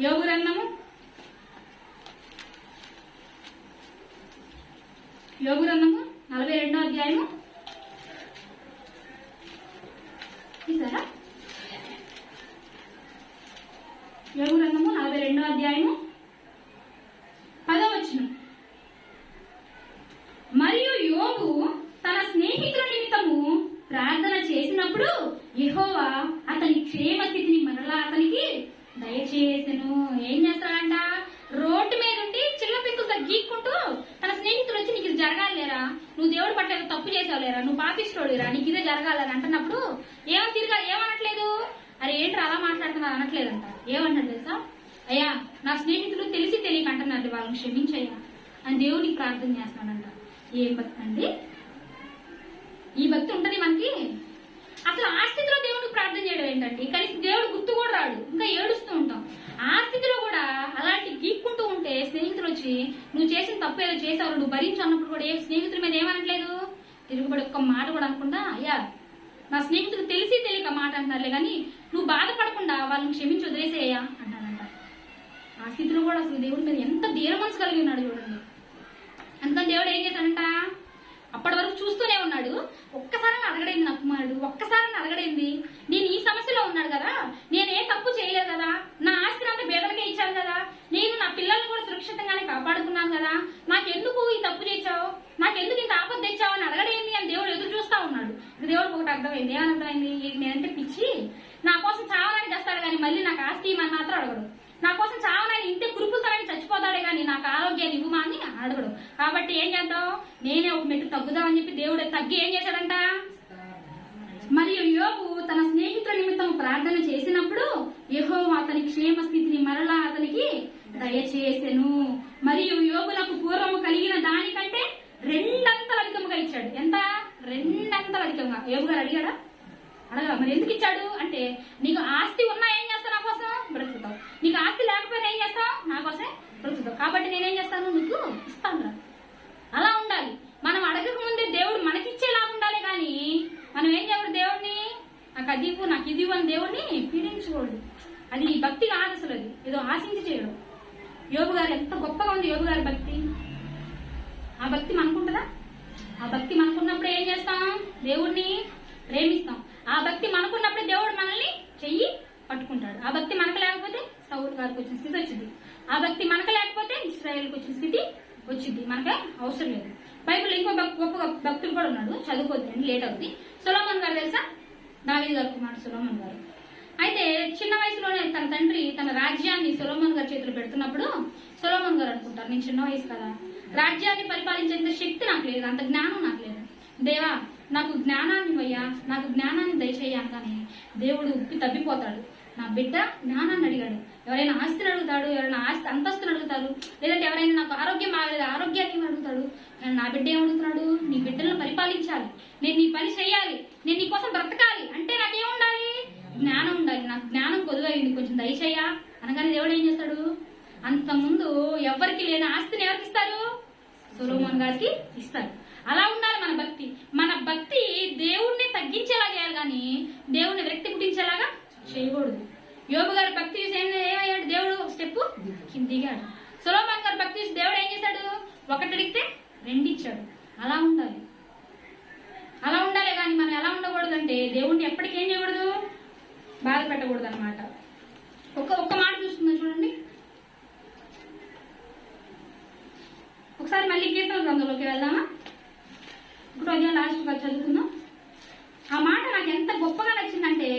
యోబు గ్రంథము 42వ అధ్యాయము తీసారా? యోబు గ్రంథము 42వ అధ్యాయము 10వ వచనం. మరియు యోబు తన స్నేహితుల నిమిత్తము ప్రార్థన చేసినప్పుడు యెహోవా అతని క్షేమ స్థితిని మరలా అతనికి దయచేసెను. ఏం చేస్తాడంట, రోడ్డు మీద ఉండి చిన్న పిక్కులతో గీక్కుంటూ తన స్నేహితులు వచ్చి నీకు ఇది జరగాలి లేరా, నువ్వు దేవుడు పట్ల తప్పు చేసావు లేరా, నువ్వు పాపిస్తోడురా, నీకు ఇదే జరగాలని అంటున్నప్పుడు ఏమనట్లేదు, అరే ఏంటి అలా మాట్లాడుతున్నారు అనట్లేదంట. ఏమంటాడు తెలుసా, అయ్యా నా స్నేహితులు తెలిసి తెలియక అంటున్నారు, వాళ్ళని క్షమించయ్యా అని దేవుడికి ప్రార్థన చేస్తున్నాడంట. ఏం భక్తి అండి, ఈ భక్తి ఉంటది మనకి. అసలు ఆ స్థితిలో దేవుడికి ప్రార్థన చేయడం ఏంటండి, కనీసం దేవుడు గుర్తు కూడా రాడు, ఇంకా ఏడుస్తూ ఉంటాం. ఆ స్థితిలో కూడా అలాంటి గీక్కుంటూ ఉంటే స్నేహితులు వచ్చి నువ్వు చేసిన తప్పు ఏదో చేసావు, నువ్వు భరించు అన్నప్పుడు కూడా ఏ స్నేహితుల మీద ఏమనట్లేదు, తిరుగుబడి ఒక్క మాట కూడా అనుకుంటా, అయ్యా నా స్నేహితులు తెలిసి తెలియక మాట అంటారులే కానీ నువ్వు బాధపడకుండా వాళ్ళని క్షమించి వదిలేసేయ్యా అంటానంట. ఆ స్థితిలో కూడా అసలు దేవుడి మీద ఎంత ధీర మనసు కలిగి ఉన్నాడు చూడండి. అందుకని దేవుడు ఏం చేశాడంట, అప్పటి వరకు చూస్తూనే ఉన్నాడు. ఒక్కసారి అడగడైంది నా కుమారుడు, ఒక్కసారి అడగడైంది, నేను ఈ సమస్యలో ఉన్నాడు కదా, నేను ఏ తప్పు చేయలేదు కదా, నా ఆస్తిని అంతా బేదలకే ఇచ్చాను కదా, నేను నా పిల్లల్ని కూడా సురక్షితంగానే కాపాడుకున్నాను కదా, నాకెందుకు ఈ తప్పు చేశావు, నాకెందుకు ఇంత ఆపద తెచ్చావు అని అడగడేంది అని దేవుడు ఎదురు చూస్తా ఉన్నాడు. దేవుడికి ఒకటి అర్థమైంది. ఏమని అర్థమైంది, నేనంటే పిచ్చి, నా కోసం చావాలని చేస్తాడు కానీ మళ్ళీ నాకు ఆస్తి ఇవ్వని మాత్రం అడగడు, నా కోసం చావనని ఇంతే కురుపులతోనే చచ్చిపోతాడే కానీ నాకు ఆరోగ్యాన్ని ఇవ్వమా అని అడగడు. కాబట్టి ఏం చేద్దాం, నేనే ఒక మెట్టు తగ్గుదామని చెప్పి దేవుడు తగ్గి ఏం చేశాడంట, మరియు యోబు తన స్నేహితుల నిమిత్తం ప్రార్థన చేసినప్పుడు యెహోవా అతని క్షేమ స్థితిని మరలా అతనికి దయచేసెను. మరియు యోబునకు పూర్వము కలిగిన దానికంటే 2 అంతలు అధికముగా ఇచ్చాడు. ఎంత? 2 అంతలు అధికంగా. యోబు గారు అడిగాడా? అడగ. మరి ఎందుకు ఇచ్చాడు అంటే, నీకు ఆస్తి ఉన్నా ఏం చేస్తావు, నా కోసం బ్రతుకుతావు, నీకు ఆస్తి లేకపోయినా ఏం చేస్తావు, నా కోసం బ్రతుకుతావు, కాబట్టి నేనేం చేస్తాను, నీకు ఇస్తాను. అలా ఉండాలి. మనం అడగక ముందే దేవుడు మనకిచ్చేలా ఉండాలి. కానీ మనం ఏం చేయకూడదు, దేవుడిని నాకు అది ఇవ్వు, నాకు ఇది ఇవ్వు అని దేవుడిని పీడించకూడదు. అది భక్తి కాదు, అసలు అది ఏదో ఆశించి చేయడం. యోబు గారు ఎంత గొప్పగా ఉంది, యోబు గారి భక్తి. ఆ భక్తి మనకుంటుందా? ఆ భక్తి మనకున్నప్పుడు ఏం చేస్తాం, దేవుడిని ప్రేమిస్తాం. ఆ భక్తి మనకున్నప్పుడే దేవుడు మనల్ని చెయ్యి పట్టుకుంటాడు. ఆ భక్తి మనకు లేకపోతే సౌలు గారికి వచ్చిన స్థితి వచ్చింది, ఆ భక్తి మనకు లేకపోతే ఇశ్రాయేల్కి వచ్చిన స్థితి వచ్చింది. మనకే అవసరం లేదు. బైబిల్ ఇంకో గొప్ప భక్తుడు కూడా ఉన్నాడు, చదువుకోవద్దండి లేట్ అవుతుంది. సొలొమోన్ గారు తెలుసా? దావీదు గారి కుమారుడు సొలొమోను గారు. అయితే చిన్న వయసులోనే తన తండ్రి తన రాజ్యాన్ని సొలొమోను గారి చేతులు పెడుతున్నప్పుడు సొలొమోను గారు అనుకుంటారు, నేను చిన్న వయసు కదా, రాజ్యాన్ని పరిపాలించేంత శక్తి నాకు లేదు, అంత జ్ఞానం నాకు లేదు, దేవా నాకు జ్ఞానాన్ని ఇవ్వయ్యా, నాకు జ్ఞానాన్ని దయచేయాలి. కానీ దేవుడు ఉప్పి తప్పిపోతాడు. నా బిడ్డ జ్ఞానాన్ని అడిగాడు, ఎవరైనా ఆస్తిని అడుగుతాడు, ఎవరైనా ఆస్తి అంతస్తుని అడుగుతారు, లేదంటే ఎవరైనా నాకు ఆరోగ్యం బాగలేదు ఆరోగ్యాన్ని అడుగుతాడు. నా బిడ్డ ఏమడుగుతున్నాడు, నీ బిడ్డలను పరిపాలించాలి, నేను నీ పని చేయాలి, నేను నీ కోసం బ్రతకాలి అంటే నాకేముండాలి, జ్ఞానం ఉండాలి. నాకు జ్ఞానం కొద్దుగైంది, కొంచెం దయచేయ్యా అనగానే దేవుడు ఏం చేస్తాడు, అంత ముందు ఎవరికి లేని ఆస్తిని ఎవరికి ఇస్తారు, సొలొమోను గారికి ఇస్తారు. అలా ఉండాలి మన భక్తి. మన భక్తి దేవుణ్ణి తగ్గించేలా చేయాలి కానీ దేవుణ్ణి వ్యక్తి పుట్టించేలాగా చేయకూడదు. యోబు గారి భక్తి ఏమయ్యాడు, దేవుడు స్టెప్ దిగాడు. సొలొమోను గారి భక్తి దేవుడు ఏం చేశాడు, ఒకటి అడిగితే రెండు ఇచ్చాడు. అలా ఉండాలి, అలా ఉండాలి. కానీ మనం ఎలా ఉండకూడదు అంటే దేవుణ్ణి ఎప్పటికీ ఏం చేయకూడదు, బాధ పెట్టకూడదు అనమాట. ఒక్క మాట చూస్తుందా చూడండి ఒకసారి, మళ్ళీ కీర్తన గ్రంథంలోకి వెళ్దామా. ఇప్పుడు అదే లాస్ట్గా చదువుకుందాం. ఆ మాట నాకు ఎంత గొప్పగా నచ్చిందంటే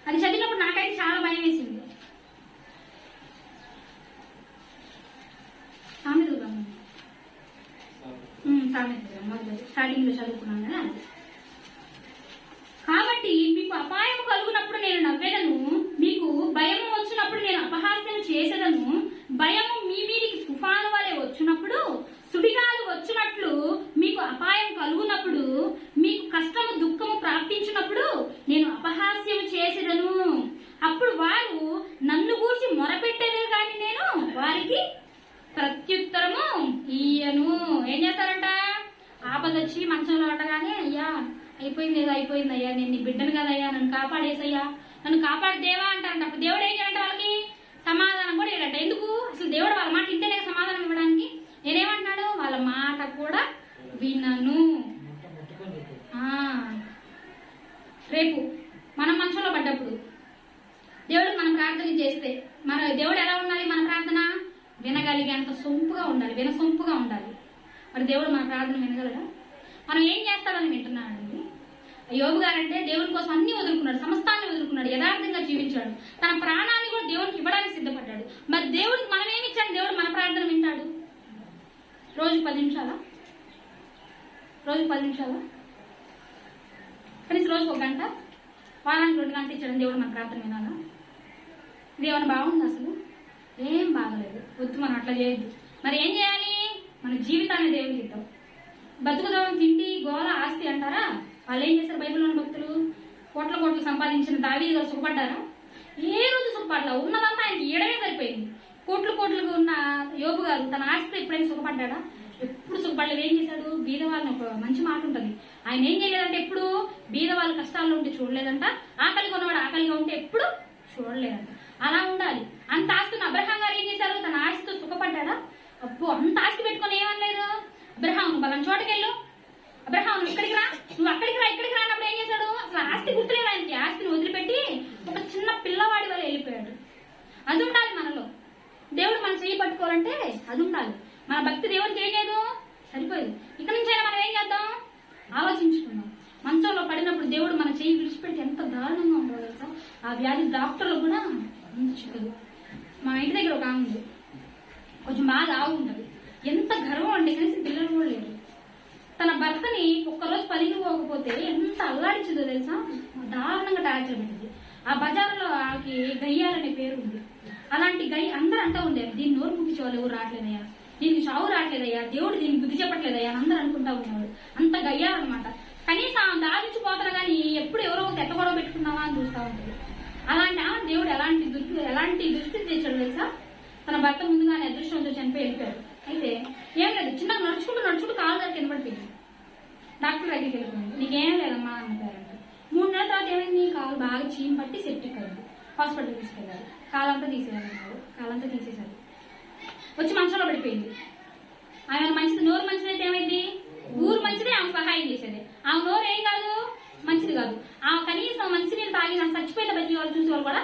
అది చదివినప్పుడు నాకైతే చాలా భయం వేసింది. సామెతల గ్రంథం స్టార్టింగ్ లో చదువుకున్నాను కదా. కాబట్టి మీకు అపాయం కలుగునప్పుడు నేను నవ్వేదను, మీకు భయము వచ్చినప్పుడు నేను అపహాస్యం చేసేదను. భయము మీ మీదికి తుఫాను వలె వచ్చినప్పుడు, సుడిగాలు వచ్చినట్లు మీకు అపాయం కలుగునప్పుడు, మీకు కష్టము దుఃఖము ప్రాప్తించినప్పుడు నేను అపహాస్యం చేసేదను. అప్పుడు వారు నన్ను గూర్చి మొరపెట్టేదే కానీ నేను వారికి ప్రత్యుత్తరము ఇయ్యను. ఏం చేస్తారంట, ఆపదొచ్చి మంచంలో ఉండగానే అయ్యా అయిపోయింది ఏదో అయిపోయింది అయ్యా, నేను నీ బిడ్డను కదయ్యా, నన్ను కాపాడేసయ్యా, నన్ను కాపాడు దేవా అంటారంట. అప్పుడు దేవుడు ఏం చేయాలంటే వాళ్ళకి సమాధానం కూడా ఇవ్వడంట. ఎందుకు, అసలు దేవుడు వాళ్ళ మాట వింటేనే సమాధానం ఇవ్వడానికి. నేనేమంటున్నాడు, వాళ్ళ మాట కూడా వినను. రేపు మనం మంచంలో పడ్డప్పుడు దేవుడికి మనం ప్రార్థన చేస్తే మన దేవుడు ఎలా ఉండాలి, మన ప్రార్థన వినగలిగేంత సొంపుగా ఉండాలి, వినసొంపుగా ఉండాలి. మరి దేవుడు మన ప్రార్థన వినగలడా? మనం ఏం చేస్తాడని వింటున్నాడండి. యోబు గారంటే దేవుని కోసం అన్ని వదులుకున్నాడు, సమస్తాన్ని వదులుకున్నాడు, యథార్థంగా జీవించాడు, తన ప్రాణాన్ని కూడా దేవునికి ఇవ్వడానికి సిద్ధపడ్డాడు. మరి దేవుడికి మనం ఏమి ఇచ్చాడు, దేవుడు మన ప్రార్థన వింటాడు. రోజుకి 10 నిమిషాలా, రోజుకి 10 నిమిషాలా, కనీసం రోజుకి 1 గంట, వారానికి 2 గంటలు ఇచ్చాడు దేవుడు మన ప్రార్థన వినాలా? ఇది ఏమైనా బాగుంది? అసలు ఏం బాగలేదు. వద్దు, మనం అట్లా చేయొద్దు. మరి ఏం చేయాలి, మన జీవితాన్ని దేవుడికి ఇద్దాం. బతుకుదాం, తిండి గోల ఆస్తి అంటారా? వాళ్ళు ఏం చేశారు, బైబిల్లోని భక్తులు కోట్ల కోట్లు సంపాదించిన దావీదు గారు సుఖపడ్డారా? ఏ రోజు సుఖపడ్డా, ఉన్నదంతా ఆయనకి ఏడమే సరిపోయింది. కోట్లు కోట్లుగా ఉన్న యోబు గారు తన ఆస్తితో ఎప్పుడైనా సుఖపడ్డా? ఎప్పుడు సుఖపడలేదు. ఏం చేశాడు, బీద వాళ్ళని, ఒక మంచి మాట ఉంటుంది, ఆయన ఏం చేయలేదంటే ఎప్పుడు బీద వాళ్ళ కష్టాల్లో ఉంటే చూడలేదంట, ఆకలిగా ఉన్నవాడు ఆకలిగా ఉంటే ఎప్పుడు చూడలేదంట. అలా ఉండాలి. అంత ఆస్తిని అబ్రహాం గారు ఏం చేశారు, తన ఆస్తితో సుఖపడ్డా? అబ్బో, అంత ఆస్తి పెట్టుకొని ఏమనలేదు, అబ్రహాం నువ్వు బలం చోటకెళ్ళు, అబ్రహాం నువ్వు ఇక్కడికి రా, నువ్వు అక్కడికి రా, ఇక్కడికి రానప్పుడు ఏం చేశాడు, అసలు ఆస్తి గుర్తులేదు ఆయనకి. ఆస్తిని వదిలిపెట్టి ఒక చిన్న పిల్లవాడి వల్ల వెళ్ళిపోయాడు. అది ఉండాలి మనలో. దేవుడు మనం చేయి పట్టుకోవాలంటే అది ఉండాలి. మన భక్తి దేవుడికి ఏం లేదు, సరిపోయింది. ఇక్కడ నుంచి అయినా మనం ఏం చేద్దాం, ఆలోచించుకుందాం. మంచంలో పడినప్పుడు దేవుడు మన చేయి విడిచిపెట్టి ఎంత దారుణంగా ఉండదు తెలుసా. ఆ వ్యాధి డాక్టర్లు కూడా చిక్కదు. మా ఇంటి దగ్గర ఒక ఆమె ఉంది, కొంచెం బాగా ఆగుంటది, ఎంత గర్వం అంటే కనీసం పిల్లలు కూడా లేరు. తన భర్తని ఒక్కరోజు పనికి పోకపోతే ఎంత అల్లాడించిందో తెలుసా, దారుణంగా టార్చర్ పెట్టింది. ఆ బజార్లో ఆకి గయ్యాలనే పేరు ఉంది. అలాంటి అందరూ అంటూ ఉండేవారు, దీన్ని నోరు పుట్టించే వాళ్ళు ఎవరు రావట్లేదయ్యా, దీనికి చావు రావట్లేదయ్యా, దేవుడు దీనికి బుద్ధి చెప్పట్లేదయ్యా అని అందరూ అనుకుంటా ఉండేవాడు. అంత గయ్యాలన్నమాట. కనీసం దారించిపోతారు కానీ ఎప్పుడు ఎవరో ఎట్ట గొడవ పెట్టుకున్నావా అని చూస్తూ ఉంటుంది. అలాంటి ఆమె దేవుడు ఎలాంటి దుస్థితి తెచ్చాడు తెలుసా. తన భర్త ముందుగానే అదృష్టంతో చనిపోయి వెళ్ళిపోయాడు. అయితే ఏం లేదు, చిన్నగా నడుచుకుంటూ కాలు దాకా కిందపడిపోయింది. డాక్టర్ దగ్గరికి వెళ్ళిపోయింది, నీకేం లేదమ్మా అంటారంట. 3 నెలల తర్వాత ఏమైంది, కాలు బాగా చీమ్ పట్టి సెప్టిక్ అయింది. హాస్పిటల్ తీసుకెళ్ళారు, కాలంతా తీసేయాలన్నారు, కాలంతా తీసేశారు. వచ్చి మంచంలో పడిపోయింది. ఆమె మంచిది, నోరు మంచిదైతే ఏమైంది, ఊరు మంచిదే, ఆమె సహాయం చేసేది. ఆమె నోరు ఏం కాదు, మంచిది కాదు. ఆమె కనీసం మంచినీళ్ళు తాగిన చచ్చిపోయిన బతికి వాళ్ళు చూసే వాళ్ళు కూడా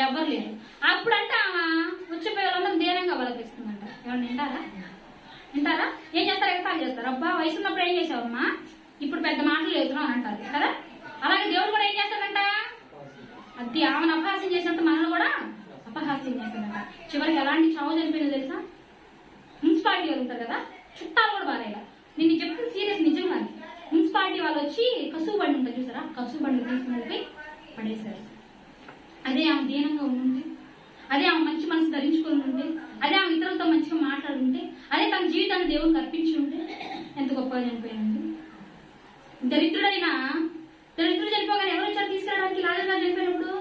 ఎవ్వరు లేరు. అప్పుడంటే ఆమె వచ్చిపోయే వాళ్ళందరూ ధైర్యంగా వాళ్ళకిస్తుందంట. ఎవరు వింటారా? ఏం చేస్తారు, ఎగతాలు చేస్తారు. అబ్బా వయసు ఉన్నప్పుడు ఏం చేసావమ్మా, ఇప్పుడు పెద్ద మాటలు లేదును అని అంటారు కదా. అలాగే దేవుడు కూడా ఏం చేస్తాడంట, అది ఆమెను అపహాస్యం చేసినంత మనల్ని కూడా అపహాస్యం చేస్తాడంట. చివరికి ఎలాంటి చావు చనిపోయిందో తెలుసా? మున్సిపాలిటీ వాళ్ళు ఉంటారు కదా, చుట్టాలు కూడా బాగా. నేను చెప్తున్న సీరియస్ నిజంగా. మున్సిపాలిటీ వాళ్ళు వచ్చి కసువు బండి ఉంటుంది చూసారా, కసువు బండి తీసుకుని వెళ్ళి పడేశారు. అదే ఆమె దీనంగా ఉండి, అదే ఆమె మంచి మనసు ధరించుకొని ఉంటే, అదే ఆమె ఇతరులతో మంచిగా మాట్లాడుంటే, అదే తన జీవితాన్ని దేవునికి అర్పించి ఉంటే ఎంత గొప్పగా చనిపోయింది. దరిద్రుడు చనిపోగానే ఎవరు వచ్చారు తీసుకెళ్ళడానికి? రాజుగారు చనిపోయినప్పుడు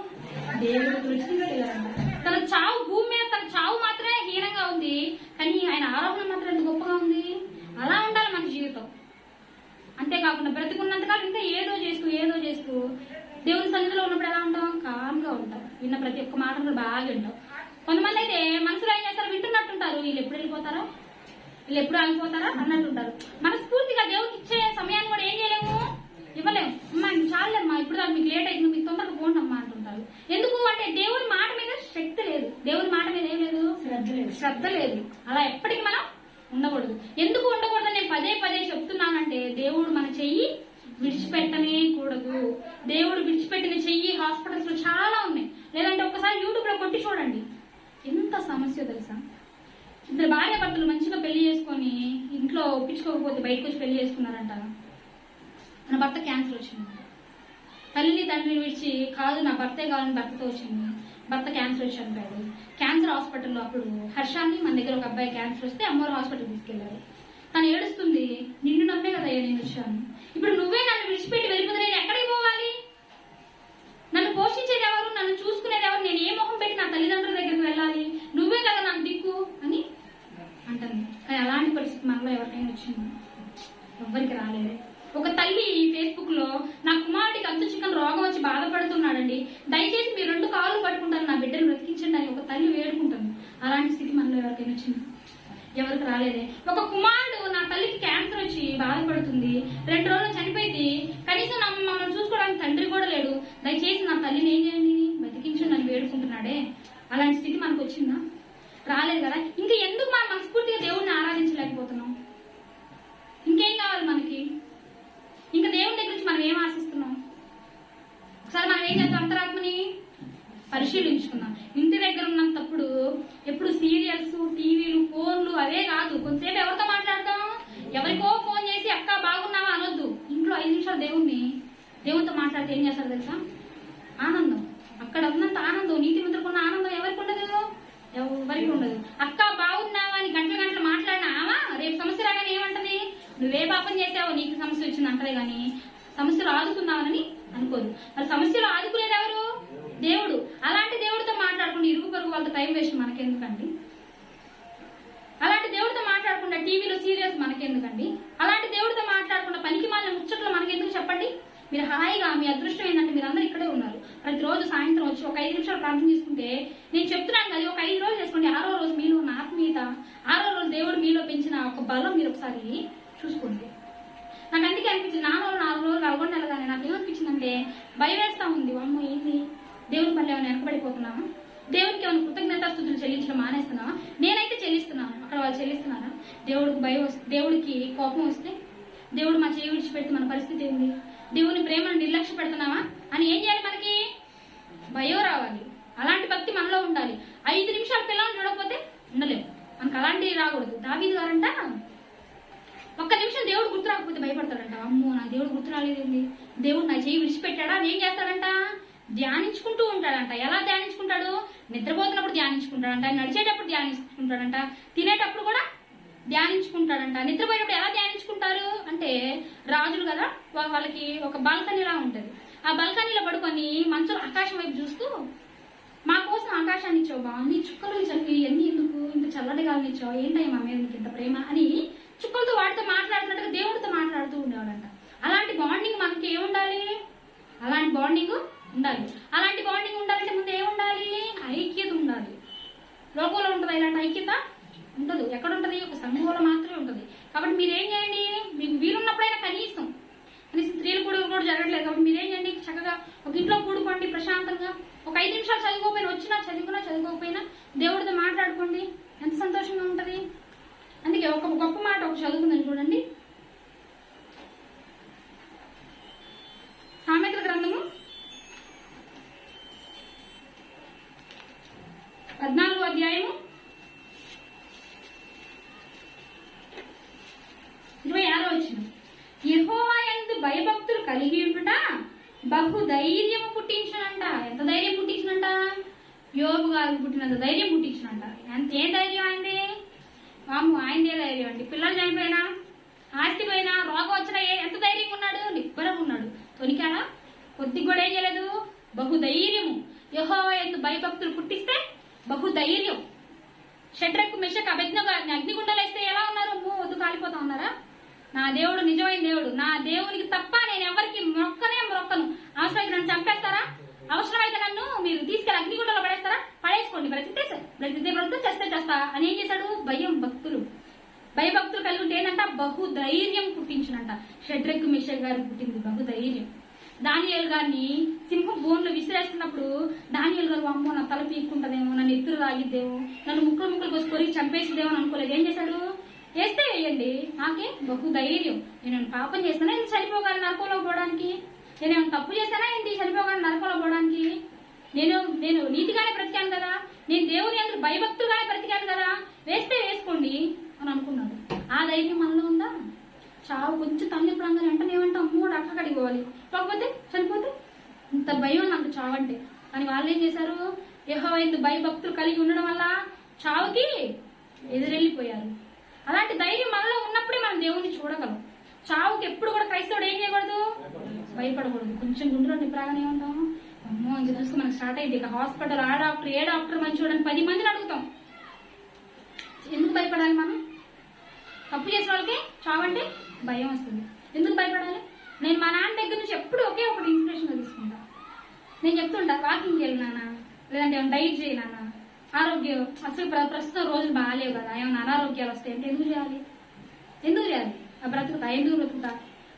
దేవుడు వచ్చి తీసుకెళ్ళారంట. తన చావు భూమి మీద తన చావు మాత్రమే హీనంగా ఉంది, కానీ ఆయన ఆరోపణ మాత్రం ఎంత గొప్పగా ఉంది. అలా ఉండాలి మన జీవితం. అంతేకాకుండా బ్రతికున్నంతకాలం ఇంకా ఏదో చేస్తూ దేవుని సన్నిధిలో ఉన్నప్పుడు ఎలా ఉంటాం? కామ్గా ఉంటాం. విన్న ప్రతి ఒక్క మాట కూడా బాగా వింటాం. కొంతమంది అయితే మనసులో ఏం చేస్తారో వింటున్నట్టుంటారు, వీళ్ళు ఎప్పుడు వెళ్ళిపోతారా, వీళ్ళు ఎప్పుడు ఆగిపోతారా అన్నట్టుంటారు. మనస్ఫూర్తిగా దేవుడికి ఇచ్చే సమయాన్ని కూడా ఏం చేయలేము, ఇవ్వలేము. అమ్మా చాలేమ్మా, ఇప్పుడు మీకు లేట్ అవుతుంది, మీకు తొందరగా పోండి అమ్మా అంటుంటారు. ఎందుకు అంటే దేవుని మాట మీద శక్తి లేదు, దేవుని మాట మీద ఏం లేదు, శ్రద్ధ లేదు. అలా ఎప్పటికీ మనం ఉండకూడదు. ఎందుకు ఉండకూడదు నేను పదే చెప్తున్నానంటే, దేవుడు మన చెయ్యి విడిచిపెట్టనే కూడదు. దేవుడు విడిచిపెట్టిన చెయ్యి హాస్పిటల్స్ లో చాలా ఉన్నాయి. లేదంటే ఒక్కసారి యూట్యూబ్ లో కొట్టి చూడండి, ఎంత సమస్య తెలుసా. ఇద్దరు భార్య భర్తలు మంచిగా పెళ్లి చేసుకొని ఇంట్లో ఒప్పించుకోకపోతే బయటకు వచ్చి పెళ్లి చేసుకున్నారంట. నా భర్త క్యాన్సర్ వచ్చింది, తల్లిని తండ్రిని విడిచి కాదు నా భర్తే కావాలని భర్తతో వచ్చింది. భర్త క్యాన్సర్ వచ్చి చనిపోయాడు. క్యాన్సర్ హాస్పిటల్లో అప్పుడు హర్షాన్ని మన దగ్గర ఒక అబ్బాయి క్యాన్సర్ వస్తే అమ్మవారు హాస్పిటల్ తీసుకెళ్లారు. తను ఏడుస్తుంది, నిన్ను నమ్మే కదా అయ్యా నేను వచ్చాను, ఇప్పుడు నువ్వే నన్ను విడిచిపెట్టి వెళ్ళిపోతే నేను ఎక్కడికి పోవాలి? నన్ను పోషించేది ఎవరు, నన్ను చూసుకునేది ఎవరు, నేను ఏ మొహం పెట్టి నా తల్లిదండ్రుల దగ్గరికి వెళ్ళాలి, నువ్వే కదా నాకు దిక్కు అని అంటుంది. కానీ అలాంటి పరిస్థితి మనలో ఎవరికైనా వచ్చింది? ఎవ్వరికి రాలేదు. ఒక తల్లి ఫేస్బుక్ లో నా కుమారుడికి అంతు చికెన్ రోగం వచ్చి బాధపడుతున్నాడండి, దయచేసి మీరు 2 కాళ్ళు పట్టుకుంటాను నా బిడ్డను బ్రతికించండి అని ఒక తల్లి వేడుకుంటుంది. అలాంటి స్థితి మనలో ఎవరికైనా వచ్చింది? ఎవరికి రాలేదే. ఒక కుమారుడు నా తల్లికి క్యాన్సర్ వచ్చి బాధపడుతుంది, 2 రోజులు చనిపోయింది, కనీసం మమ్మల్ని చూసుకోవడానికి తండ్రి కూడా లేడు, దయచేసి నా తల్లిని ఏం చేయండి బతికించండి అని వేడుకుంటున్నాడే. అలాంటి స్థితి మనకు వచ్చిందా? రాలేదు కదా. ఇంకా ఎందుకు మనం మనస్ఫూర్తిగా దేవుడిని ఆరాధించలేకపోతున్నాం? ఇంకేం కావాలి మనకి? ఇంకా దేవుని దగ్గర నుంచి మనం ఏం ఆశిస్తున్నాం? ఒకసారి మనం ఏం చేస్తాం? అంతరాత్మని పరిశీలించుకున్నాం. ఇంటి దగ్గర ఉన్నప్పుడు ఎప్పుడు సీరియల్స్, టీవీలు, ఫోన్లు అవే కాదు. కొంతసేపు ఎవరితో మాట్లాడతాం? ఎవరికో ఫోన్ చేసి అక్క బాగున్నావా అనొద్దు. ఇంట్లో 5 నిమిషాలు దేవునితో మాట్లాడితే ఏం చేస్తారు తెలుసా? ఆనందం. అక్కడ ఉన్నంత ఆనందం, నీతి మంత్రుకున్న ఆనందం ఎవరికి ఉండదు? ఎవరికి ఉండదు. అక్క బాగున్నావా అని గంటలు మాట్లాడిన ఆవా రేపు సమస్య రాగానే ఏమంటది? నువ్వే పాపం చేసావో నీకు సమస్య వచ్చింది అంటలే గాని సమస్యలు ఆదుకుందామని అనుకోదు. మరి సమస్యలు ఆదుకునేది ఎవరు? దేవుడు. అలాంటి దేవుడితో మాట్లాడుకుంటే ఇరుగు పొరుగు వాళ్ళతో టైం వేస్ట్ మనకెందుకండి? అలాంటి దేవుడితో మాట్లాడకుండా టీవీలో సీరియల్స్ మనకెందుకండి? అలాంటి దేవుడితో మాట్లాడకుండా పనికి మాలిన ముచ్చట్లు మనకెందుకు చెప్పండి? మీరు హాయిగా మీ అదృష్టం ఏంటంటే మీరు అందరూ ఇక్కడే ఉన్నారు. ప్రతిరోజు సాయంత్రం వచ్చి ఒక 5 నిమిషాలు ప్రార్థన చేసుకుంటే, నేను చెప్తున్నాను కదా, ఒక 5 రోజులు చేసుకోండి. 6వ రోజు మీలో ఉన్న ఆత్మీయత, 6వ రోజు దేవుడు మీలో పెంచిన ఒక బలం మీరు ఒకసారి చూసుకోండి. నాకు అందుకే అనిపించింది, 4 రోజులు అలగొండగానే నాకు ఏమనిపించిందంటే భయం వేస్తా ఉంది. అమ్మ ఏంది దేవుని పనులు ఏమైనా వెనకబడిపోతున్నామా? దేవుడికి ఏమైనా కృతజ్ఞతాస్తుతులు చెల్లించడం మానేస్తున్నావా? నేనైతే చెల్లిస్తున్నాను, అక్కడ వాళ్ళు చెల్లిస్తున్నారా? దేవుడికి భయం వస్తే, దేవుడికి కోపం వస్తే, దేవుడు మా చేయి విడిచిపెడితే మన పరిస్థితి ఏంది? దేవుని ప్రేమను నిర్లక్ష్య పెడుతున్నావా అని ఏం చేయాలి? మనకి భయం రావాలి. అలాంటి భక్తి మనలో ఉండాలి. 5 నిమిషాలు పిల్లల్ని చూడకపోతే ఉండలేము. మనకు అలాంటివి రాకూడదు. దావీదు గారంట 1 నిమిషం దేవుడు గుర్తు రాకపోతే భయపడతాడంట. అమ్మో నా దేవుడు గుర్తు రాలేదండి, దేవుడు నా చేయి విడిచిపెట్టాడా అని ఏం చేస్తాడంట? ధ్యానించుకుంటూ ఉంటాడంట. ఎలా ధ్యానించుకుంటాడు? నిద్రపోతున్నప్పుడు ధ్యానించుకుంటాడంట, నడిచేటప్పుడు ధ్యానించుకుంటాడంట, తినేటప్పుడు కూడా ధ్యానించుకుంటాడంట. నిద్రపోయేటప్పుడు ఎలా ధ్యానించుకుంటారు అంటే, రాజులు కదా, వాళ్ళకి ఒక బాల్కనీలా ఉంటుంది. ఆ బాల్కనీలో పడుకొని మంచు ఆకాశం వైపు చూస్తూ, మా కోసం ఆకాశాన్ని ఇచ్చావు బా, నీ చుక్కలు చల్లి ఎన్ని ఎందుకు ఇంత చల్లటి గాలిని ఇచ్చావు, ఏంటయ్య మా మీద నీకు ఇంత ప్రేమ అని చుక్కలతో వాటితో మాట్లాడుతున్నట్టుగా దేవుడితో మాట్లాడుతూ ఉండేవాడంట. అలాంటి బాండింగ్ మనకి ఏముండాలి? అలాంటి బాండింగ్ ఉండాలి. అలాంటి బాండింగ్ ఉండాలంటే ముందు ఏముండాలి? ఐక్యత ఉండాలి. లోకంలో ఉంటుంది ఇలాంటి ఐక్యత ఉండదు. ఎక్కడ ఉంటుంది? ఒక సంఘంలో మాత్రమే ఉంటుంది. కాబట్టి మీరేం చేయండి, మీకు వీలున్నప్పుడైనా కనీసం స్త్రీలు కూడా జరగట్లేదు కాబట్టి మీరేం చేయండి, చక్కగా ఒక ఇంట్లో కూడుకోండి ప్రశాంతంగా. ఒక 5 నిమిషాలు చదువుకోకపోయినా, వచ్చినా చదువుకోకపోయినా దేవుడితో మాట్లాడుకోండి. ఎంత సంతోషంగా ఉంటుంది. అందుకే ఒక గొప్ప మాట ఒక చదువుకుందని చూడండి. బహుధైర్యము పుట్టించునంట. ఎంత ధైర్యం పుట్టించునంట? యోబు గారికి పుట్టినంత ధైర్యం పుట్టించునంట. ఏ ధైర్యం అయింది? వాము ఆయనదే ధైర్యం అండి. పిల్లలు చనిపోయినా, ఆస్తి పోయినా, రోగం వచ్చినా ఎంత ధైర్యంగా ఉన్నాడు? నిబ్బరంగా ఉన్నాడు. తొనికాడా? కొద్దిగా కూడా ఏం చేయలేదు. బహుధైర్యము. యెహోవా యందు భయభక్తులు పుట్టిస్తే బహుధైర్యం. షడ్రకు మెషకు అబేద్నెగో అగ్నిగుండాలు వేస్తే ఎలా ఉన్నారు? వద్దు కాలిపోతా ఉన్నారా? నా దేవుడు నిజమైన దేవుడు. నా దేవునికి తప్ప నేను ఎవరికి మొక్కను. అవసరమైతే నన్ను చంపేస్తారా? అవసరమైతే నన్ను మీరు తీసుకెళ్ళి అగ్నిగుండంలో పడేస్తారా? పడేసుకోండి. బ్రతికితే చేస్తా అని ఏం చేశాడు? భయభక్తులు కలిగి ఉంటే ఏంటంట? బహుధైర్యం పుట్టించునంట. షడ్రకు మెషకు గారికి పుట్టింది బహుధైర్యం. దానియేలు గారిని సింహం బోన్లో విసిరేస్తున్నప్పుడు దానియేలు గారు అమ్మో నా తల పీక్కుంటదేమో, నన్ను ఎత్తులు రాగిద్దేమో, నన్ను ముక్కలు కోసి కొరికి చంపేసిద్దేమో అని అనుకోలేదు. ఏం చేశాడు? వేస్తే వేయండి, నాకే బహుధైర్యం. నేను పాపం చేస్తానా ఏంటి చనిపోగానే నరకంలో పోవడానికి? నేను తప్పు చేశానా ఏంటి చనిపోగానే నరకంలో పోవడానికి? నేను నీతిగానే బ్రతికాను కదా, నేను దేవుని అందరూ భయభక్తులుగానే బ్రతికాను కదా, వేస్తే వేసుకోండి అని అనుకున్నాడు. ఆ ధైర్యం మనలో ఉందా? చావు కొంచెం తల్లిపడంగా వెంటనే ఏమంటే అమ్మో డాక్టర్ కాడికి పోవాలి, కాకపోతే చనిపోతే ఇంత భయం నాకు చావు అంటే అని వాళ్ళు ఏం చేశారు? యెహోవా యందు భయభక్తులు కలిగి ఉండడం వల్ల చావుకి ఎదురెళ్ళిపోయారు. అలాంటి ధైర్యం మనలో ఉన్నప్పుడే మనం దేవుణ్ణి చూడగలం. చావుకి ఎప్పుడు కూడా క్రైస్తవుడు ఏం చేయకూడదు? భయపడకూడదు. కొంచెం గుండెలో నిప్రాగానే ఉంటాం, అమ్మో ఇంక తెలుసుకో మనకు స్టార్ట్ అయింది. ఇక హాస్పిటల్ ఆ డాక్టర్ ఏ డాక్టర్ మంచి చూడని 10 మందిని అడుగుతాం. ఎందుకు భయపడాలి? మనం తప్పు చేసిన వాళ్ళకి చావంటే భయం వస్తుంది. ఎందుకు భయపడాలి? నేను మా నాన్న దగ్గర నుంచి ఎప్పుడు ఒకే ఒకటి ఇన్స్పిరేషన్గా తీసుకుంటా. నేను చెప్తుంటా, వాకింగ్కి వెళ్ళినానా, లేదంటే ఏమైనా డైట్ చేయనానా, ఆరోగ్యం అసలు ప్రస్తుతం రోజులు బాగాలేవు కదా, ఏమైనా అనారోగ్యాలు వస్తాయంటే ఎందుకు చేయాలి? ఆ బ్రతుకుతా ఎందుకు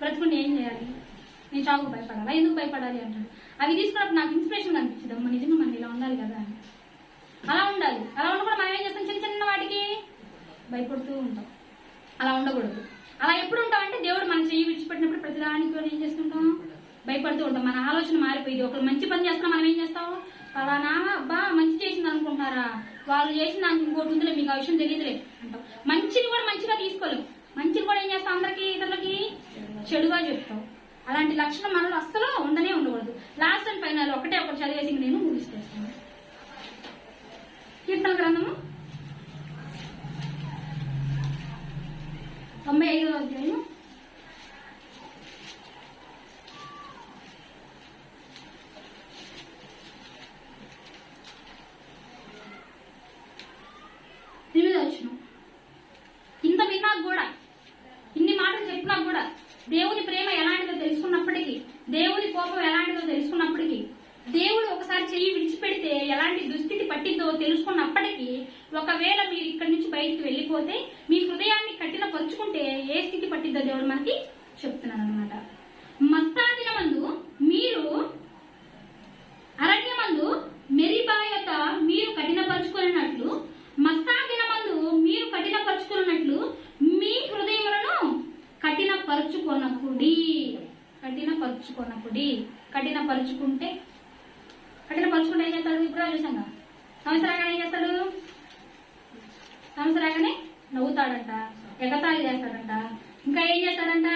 బ్రతుకుంటే ఏం చేయాలి? నేను చావుకు భయపడాలా? ఎందుకు భయపడాలి అంటాడు. అవి తీసుకున్నప్పుడు నాకు ఇన్స్పిరేషన్ అనిపించింది, అమ్మ నిజంగా మనం ఇలా ఉండాలి కదా అని. అలా ఉండాలి. అలా ఉండకుండా మనం ఏం చేస్తాం? చిన్న వాటికి భయపడుతూ ఉంటాం. అలా ఉండకూడదు. అలా ఎప్పుడు ఉంటామంటే దేవుడు మన చెయ్యి విడిచిపెట్టినప్పుడు ప్రతిదానికి ఏం చేస్తుంటాం? భయపడుతూ ఉంటాం. మన ఆలోచన మారిపోయింది. ఒకరు మంచి పని చేస్తున్నా మనం ఏం చేస్తాం? ఫలానా అబ్బా మంచి చేసింది అనుకుంటారా, వాళ్ళు చేసిన దానికి ఇంకోటి ఉందిలే, మీకు ఆ విషయం తెలియదులే అంటాం. మంచిని కూడా మంచిగా తీసుకోలేం. మంచిని కూడా ఏం చేస్తాం? అందరికి ఇతరులకి చెడుగా చెప్తాం. అలాంటి లక్షణం మనలో అస్సలు ఉండకూడదు. లాస్ట్ అండ్ ఫైనల్ ఒకటి చదివేసి నేను ముగిస్తాను. కీర్తన గ్రంథము 95వ అధ్యాయం 8వ వచనం. ఇంత విన్నా కూడా, ఇన్ని మాటలు చెప్పినా కూడా, దేవుని ప్రేమ ఎలాంటిదో తెలుసుకున్నప్పటికీ, దేవుని కోపం ఎలాంటిదో తెలుసుకున్నప్పటికీ, దేవుడు ఒకసారి చెయ్యి విడిచిపెడితే ఎలాంటి దుస్థితి పట్టిందో తెలుసుకున్నప్పటికీ, ఒకవేళ మీరు ఇక్కడి నుంచి బయటికి వెళ్ళిపోతే మీ హృదయాన్ని కఠినపరుచుకుంటే ఏ స్థితి పట్టిద్దో దేవుడు మనకి చెప్తున్నాడు అనమాట. మస్తాదినమందు మీరు అరణ్యమందు మెరిబాయత మీరు కఠినపరుచుకున్నట్లు, మస్తాదినమందు మీరు కఠినపరుచుకున్నట్లు మీ హృదయములను కఠినపరుచుకొనకుడి. కఠినపరుచుకుంటే ఏం చేస్తాడు? ఇప్పుడు చూసాంగా, సంవత్సరాగానే ఏం చేస్తాడు? సంవత్సరాగానే నవ్వుతాడంట, ఎగతాళి చేస్తాడంట, ఇంకా ఏం చేస్తాడంట?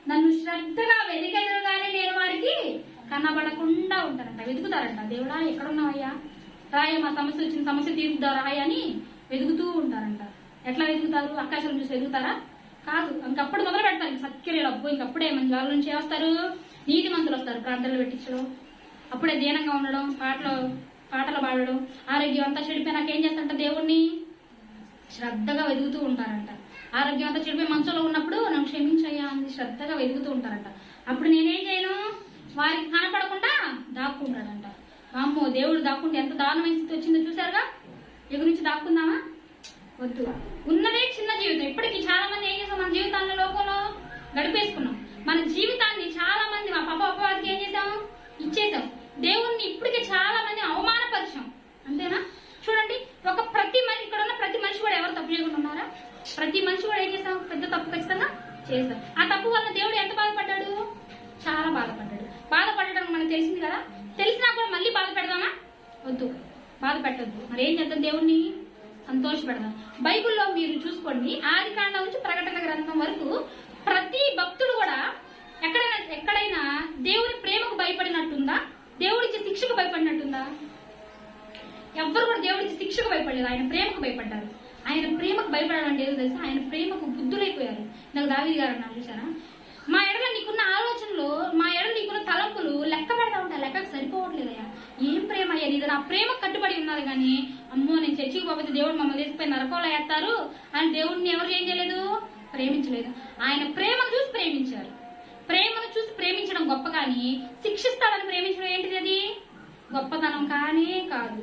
నన్ను శ్రద్ధగా వెతికెదురుగానే నేను వారికి కనబడకుండా ఉంటారంట. వెతుకుతారంట. దేవుడా ఎక్కడున్నావయ్యా, రాయ మా సమస్య వచ్చిన సమస్య తీరుద్దా రాయ అని వెతుకుతూ ఉంటారంట. ఎట్లా వెతుకుతారు? ఆకాశం చూసి వెతుకుతారా? కాదు. ఇంకప్పుడు మొదలు పెడతారు. ఇంక సత్క్రియలు అబ్బో ఇంకప్పుడే మంచి వాళ్ళ నుంచి వస్తారు, నీతి మంతులు వస్తారు ప్రార్థనలు పెట్టించడం. అప్పుడే దీనంగా ఉండడం, పాటలు పాడడం, ఆరోగ్యం అంతా చెడిపోయి నాకేం చేస్తారంట? దేవుణ్ణి శ్రద్ధగా వెతుకుతూ ఉంటారంట. ఆరోగ్యం అంతా చెడిపోయి మంచంలో ఉన్నప్పుడు నన్ను క్షమించయ్యా అని శ్రద్ధగా వెతుకుతూ ఉంటారంట. అప్పుడు నేనేం చేయను? వారికి కనపడకుండా దాక్కుంటాడంట. అమ్మో దేవుడు దాక్కుంటే ఎంత దారుణమైన స్థితి వచ్చిందో చూసారుగా. ఎగురి నుంచి దాక్కుందామా? వద్దు. ఉన్నదే చిన్న జీవితం. ఇప్పటికీ చాలా మంది ఏం చేసాం? మన జీవితాన్ని లోకంలో గడిపేసుకున్నాం. మన జీవితాన్ని చాలా మంది మా అపవాదికి ఏం చేసాము? ఇచ్చేసాం. దేవుణ్ణి ఇప్పటికే చాలా మంది అవమానపరిచాం. అంతేనా? చూడండి, ఇక్కడ ఉన్న ప్రతి మనిషి కూడా ఎవరు తప్పు చేయకుండా ఉన్నారా? ప్రతి మనిషి కూడా ఏం చేస్తాం? పెద్ద తప్పు ఖచ్చితంగా చేస్తాం. ఆ తప్పు వల్ల దేవుడు ఎంత బాధపడ్డాడు? చాలా బాధపడ్డాడు. బాధపడడం మనకు తెలిసింది కదా. తెలిసినా కూడా మళ్ళీ బాధ పెడదామా? వద్దు, బాధ పెట్టద్దు. మరి ఏం చేద్దాం? దేవుణ్ణి సంతోష పెడదాం. బైబిల్లో మీరు చూసుకోండి, ఆదికాండం నుంచి ప్రకటన గ్రంథం వరకు ప్రతి భక్తుడు కూడా ఎక్కడైనా దేవుని ప్రేమకు భయపడినట్టు నాకు దావీదు గారు అన్నారు చూసారా, మా ఎడల నీకున్న ఆలోచనలు, మా ఎడల నీకున్న తలంపులు లెక్క పెడతా ఉంటాయి, లెక్కకు సరిపోవట్లేదయ్యా. ఏం ప్రేమ అయ్యా నీది, నా ప్రేమ కట్టుబడి ఉన్నది. కానీ అమ్మో నేను చర్చికి పోతే దేవుడు మమ్మల్ని తీసుకుపోయి నరకంలో వేస్తారు అని దేవుడిని ఎవరు ఏం చేయలేదు, ప్రేమించలేదు. ఆయన ప్రేమను చూసి ప్రేమించారు. ప్రేమను చూసి ప్రేమించడం గొప్ప, కానీ శిక్షిస్తాడని ప్రేమించడం ఏంటిది, అది గొప్పతనం కానే కాదు.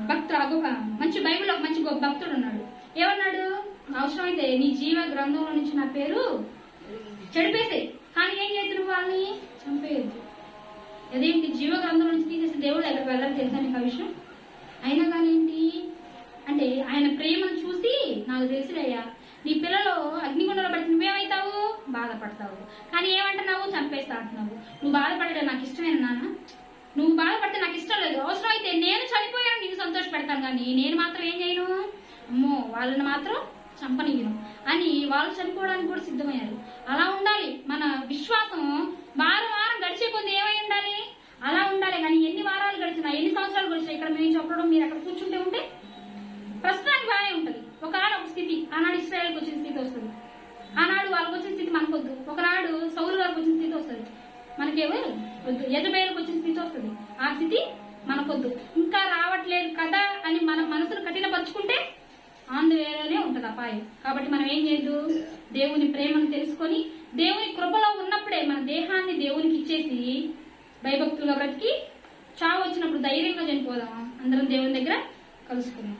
భక్తుడు మంచి బైబిల్లో మంచి భక్తుడు ఉన్నాడు. ఏమన్నాడు, అవసరమైతే నీ జీవ గ్రంథంలో నుంచి నా పేరు చెడిపేసే, కానీ ఏం చేయద్దు, నువ్వు వాళ్ళని చంపేయద్దు. అదేంటి, జీవ గ్రంథం నుంచి తీసేసి దేవుడు దగ్గరికి వెళ్ళాలని తెలుసా నీకు ఆ విషయం? అయినా కానీ ఏంటి అంటే ఆయన ప్రేమను చూసి నాకు తెలుసులయ్యా, నీ పిల్లలు అగ్నిగుండంలో పడితే నువ్వేమవుతావు, బాధపడతావు. కానీ ఏమంటున్నావు, చంపేస్తా అంటున్నావు. నువ్వు బాధపడడం నాకు ఇష్టమేనా నాన్న? నువ్వు బాధపడితే నాకు ఇష్టం లేదు. అవసరం అయితే నేను చనిపోయాను నీకు సంతోష పెడతాను, కానీ నేను మాత్రం ఏం చేయను, అమ్మో వాళ్ళని మాత్రం చంపనీయను అని వాళ్ళు చనిపోవడానికి కూడా సిద్ధమయ్యారు. అలా ఉండాలి మన విశ్వాసం. వారం వారం గడిచే కొద్ది ఏమై ఉండాలి, అలా ఉండాలి. కానీ ఎన్ని వారాలు గడిచినా, ఎన్ని సంవత్సరాలు గడిచినా ఇక్కడ మేము చెప్పడం మీరు అక్కడ కూర్చుంటే ఉంటే ప్రస్తుతానికి బాగానే ఉంటుంది. ఒకనాడు ఒక స్థితి, ఆనాడు ఇస్రాయేల్కి వచ్చిన స్థితి వస్తుంది, ఆనాడు వాళ్ళకి వచ్చిన స్థితి మనకొద్దు. ఒకనాడు సౌలు గారికి వచ్చిన స్థితి వస్తుంది, మనకేమో వద్దు. యజబేలుకి వచ్చిన స్థితి వస్తుంది, ఆ స్థితి మనకొద్దు. ఇంకా రావట్లేదు కదా అని మన మనసును కఠినపరుచుకుంటే ఆందోళనే ఉంటుంది అపాయం. కాబట్టి మనం ఏం చేయదు, దేవుని ప్రేమను తెలుసుకొని దేవుని కృపలో ఉన్నప్పుడే మన దేహాన్ని దేవునికి ఇచ్చేసి భయభక్తులుగా బ్రతికి చావు వచ్చినప్పుడు ధైర్యంగా చనిపోదాం, అందరం దేవుని దగ్గర కలుసుకుందాం.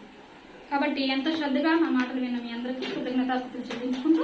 కాబట్టి ఎంతో శ్రద్ధగా మా మాటలు విన్న మీ అందరికీ కృతజ్ఞతాస్తుతులు చెల్లించుకుంటూ